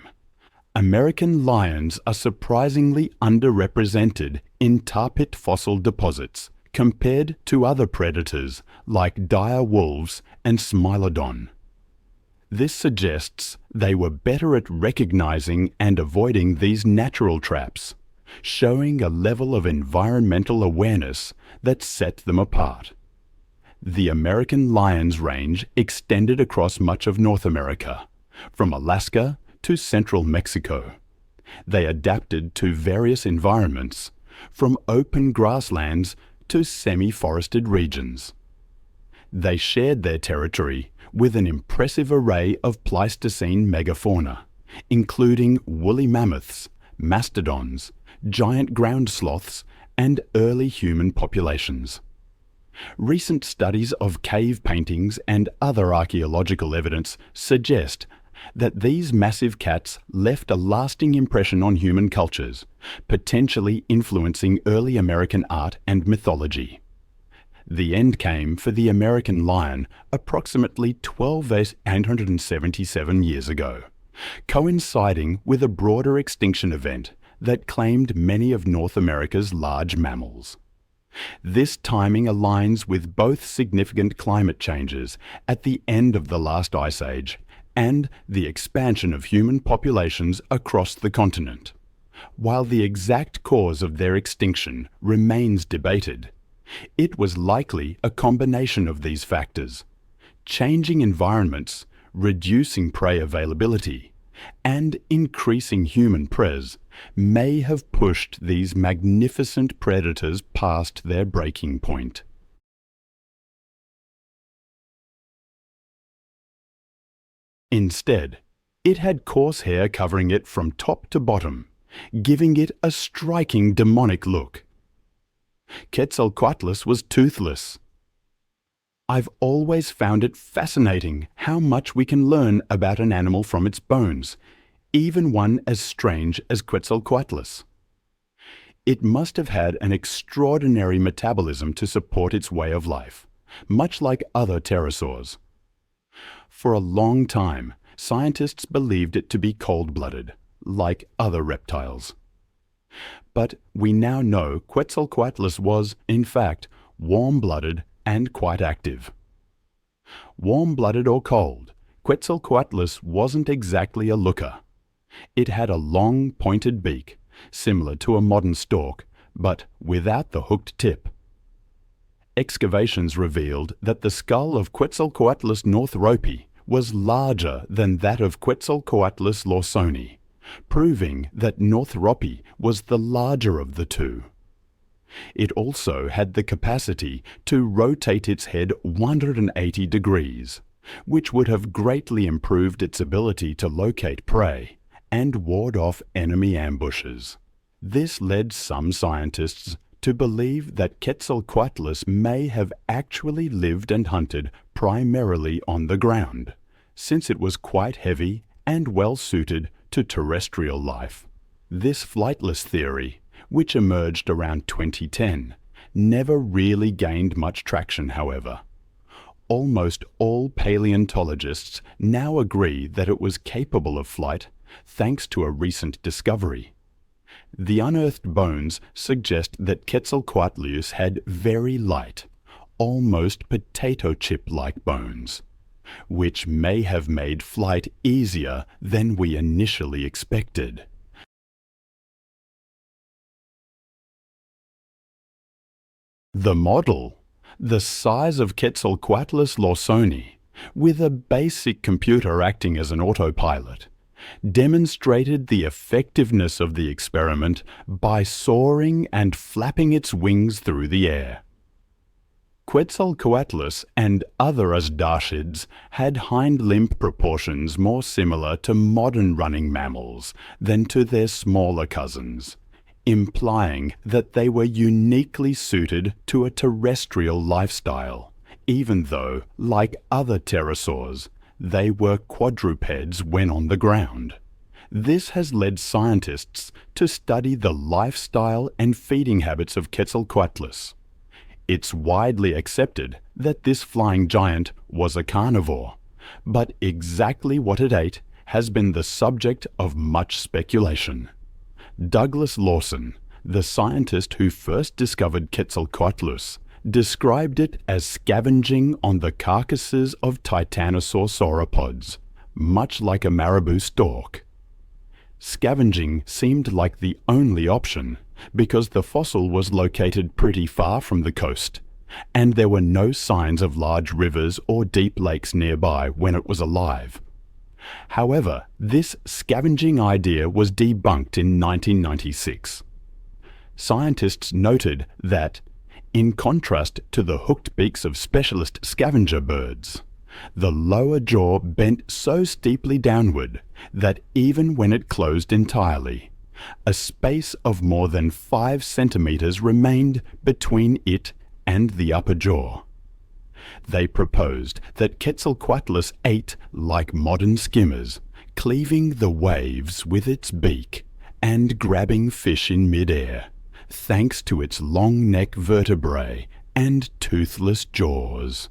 Speaker 1: American lions are surprisingly underrepresented in tar pit fossil deposits compared to other predators like dire wolves and Smilodon. This suggests they were better at recognizing and avoiding these natural traps, showing a level of environmental awareness that set them apart. The American lion's range extended across much of North America, from Alaska to central Mexico. They adapted to various environments, from open grasslands to semi-forested regions. They shared their territory with an impressive array of Pleistocene megafauna, including woolly mammoths, mastodons, giant ground sloths, and early human populations. Recent studies of cave paintings and other archaeological evidence suggest that these massive cats left a lasting impression on human cultures, potentially influencing early American art and mythology. The end came for the American lion approximately 12,877 years ago, coinciding with a broader extinction event that claimed many of North America's large mammals. This timing aligns with both significant climate changes at the end of the last ice age and the expansion of human populations across the continent. While the exact cause of their extinction remains debated, it was likely a combination of these factors: changing environments, reducing prey availability, and increasing human prey may have pushed these magnificent predators past their breaking point. Instead, it had coarse hair covering it from top to bottom, giving it a striking demonic look. Quetzalcoatlus was toothless. I've always found it fascinating how much we can learn about an animal from its bones, even one as strange as Quetzalcoatlus. It must have had an extraordinary metabolism to support its way of life, much like other pterosaurs. For a long time, scientists believed it to be cold-blooded, like other reptiles. But we now know Quetzalcoatlus was, in fact, warm-blooded and quite active. Warm-blooded or cold, Quetzalcoatlus wasn't exactly a looker. It had a long, pointed beak, similar to a modern stork, but without the hooked tip. Excavations revealed that the skull of Quetzalcoatlus northropi was larger than that of Quetzalcoatlus lawsoni, proving that northropi was the larger of the two. It also had the capacity to rotate its head 180 degrees, which would have greatly improved its ability to locate prey and ward off enemy ambushes. This led some scientists to believe that Quetzalcoatlus may have actually lived and hunted primarily on the ground, since it was quite heavy and well suited to terrestrial life. This flightless theory, which emerged around 2010, never really gained much traction, however. Almost all paleontologists now agree that it was capable of flight thanks to a recent discovery. The unearthed bones suggest that Quetzalcoatlus had very light, almost potato chip-like bones, which may have made flight easier than we initially expected. The model, the size of Quetzalcoatlus lawsoni, with a basic computer acting as an autopilot, demonstrated the effectiveness of the experiment by soaring and flapping its wings through the air. Quetzalcoatlus and other asdarchids had hind limb proportions more similar to modern running mammals than to their smaller cousins, implying that they were uniquely suited to a terrestrial lifestyle, even though, like other pterosaurs, they were quadrupeds when on the ground. This has led scientists to study the lifestyle and feeding habits of Quetzalcoatlus. It's widely accepted that this flying giant was a carnivore, but exactly what it ate has been the subject of much speculation. Douglas Lawson, the scientist who first discovered Quetzalcoatlus, described it as scavenging on the carcasses of titanosaur sauropods, much like a marabou stork. Scavenging seemed like the only option because the fossil was located pretty far from the coast, and there were no signs of large rivers or deep lakes nearby when it was alive. However, this scavenging idea was debunked in 1996. Scientists noted that, in contrast to the hooked beaks of specialist scavenger birds, the lower jaw bent so steeply downward that even when it closed entirely, a space of more than 5 centimeters remained between it and the upper jaw. They proposed that Quetzalcoatlus ate like modern skimmers, cleaving the waves with its beak and grabbing fish in mid-air, thanks to its long neck vertebrae and toothless jaws.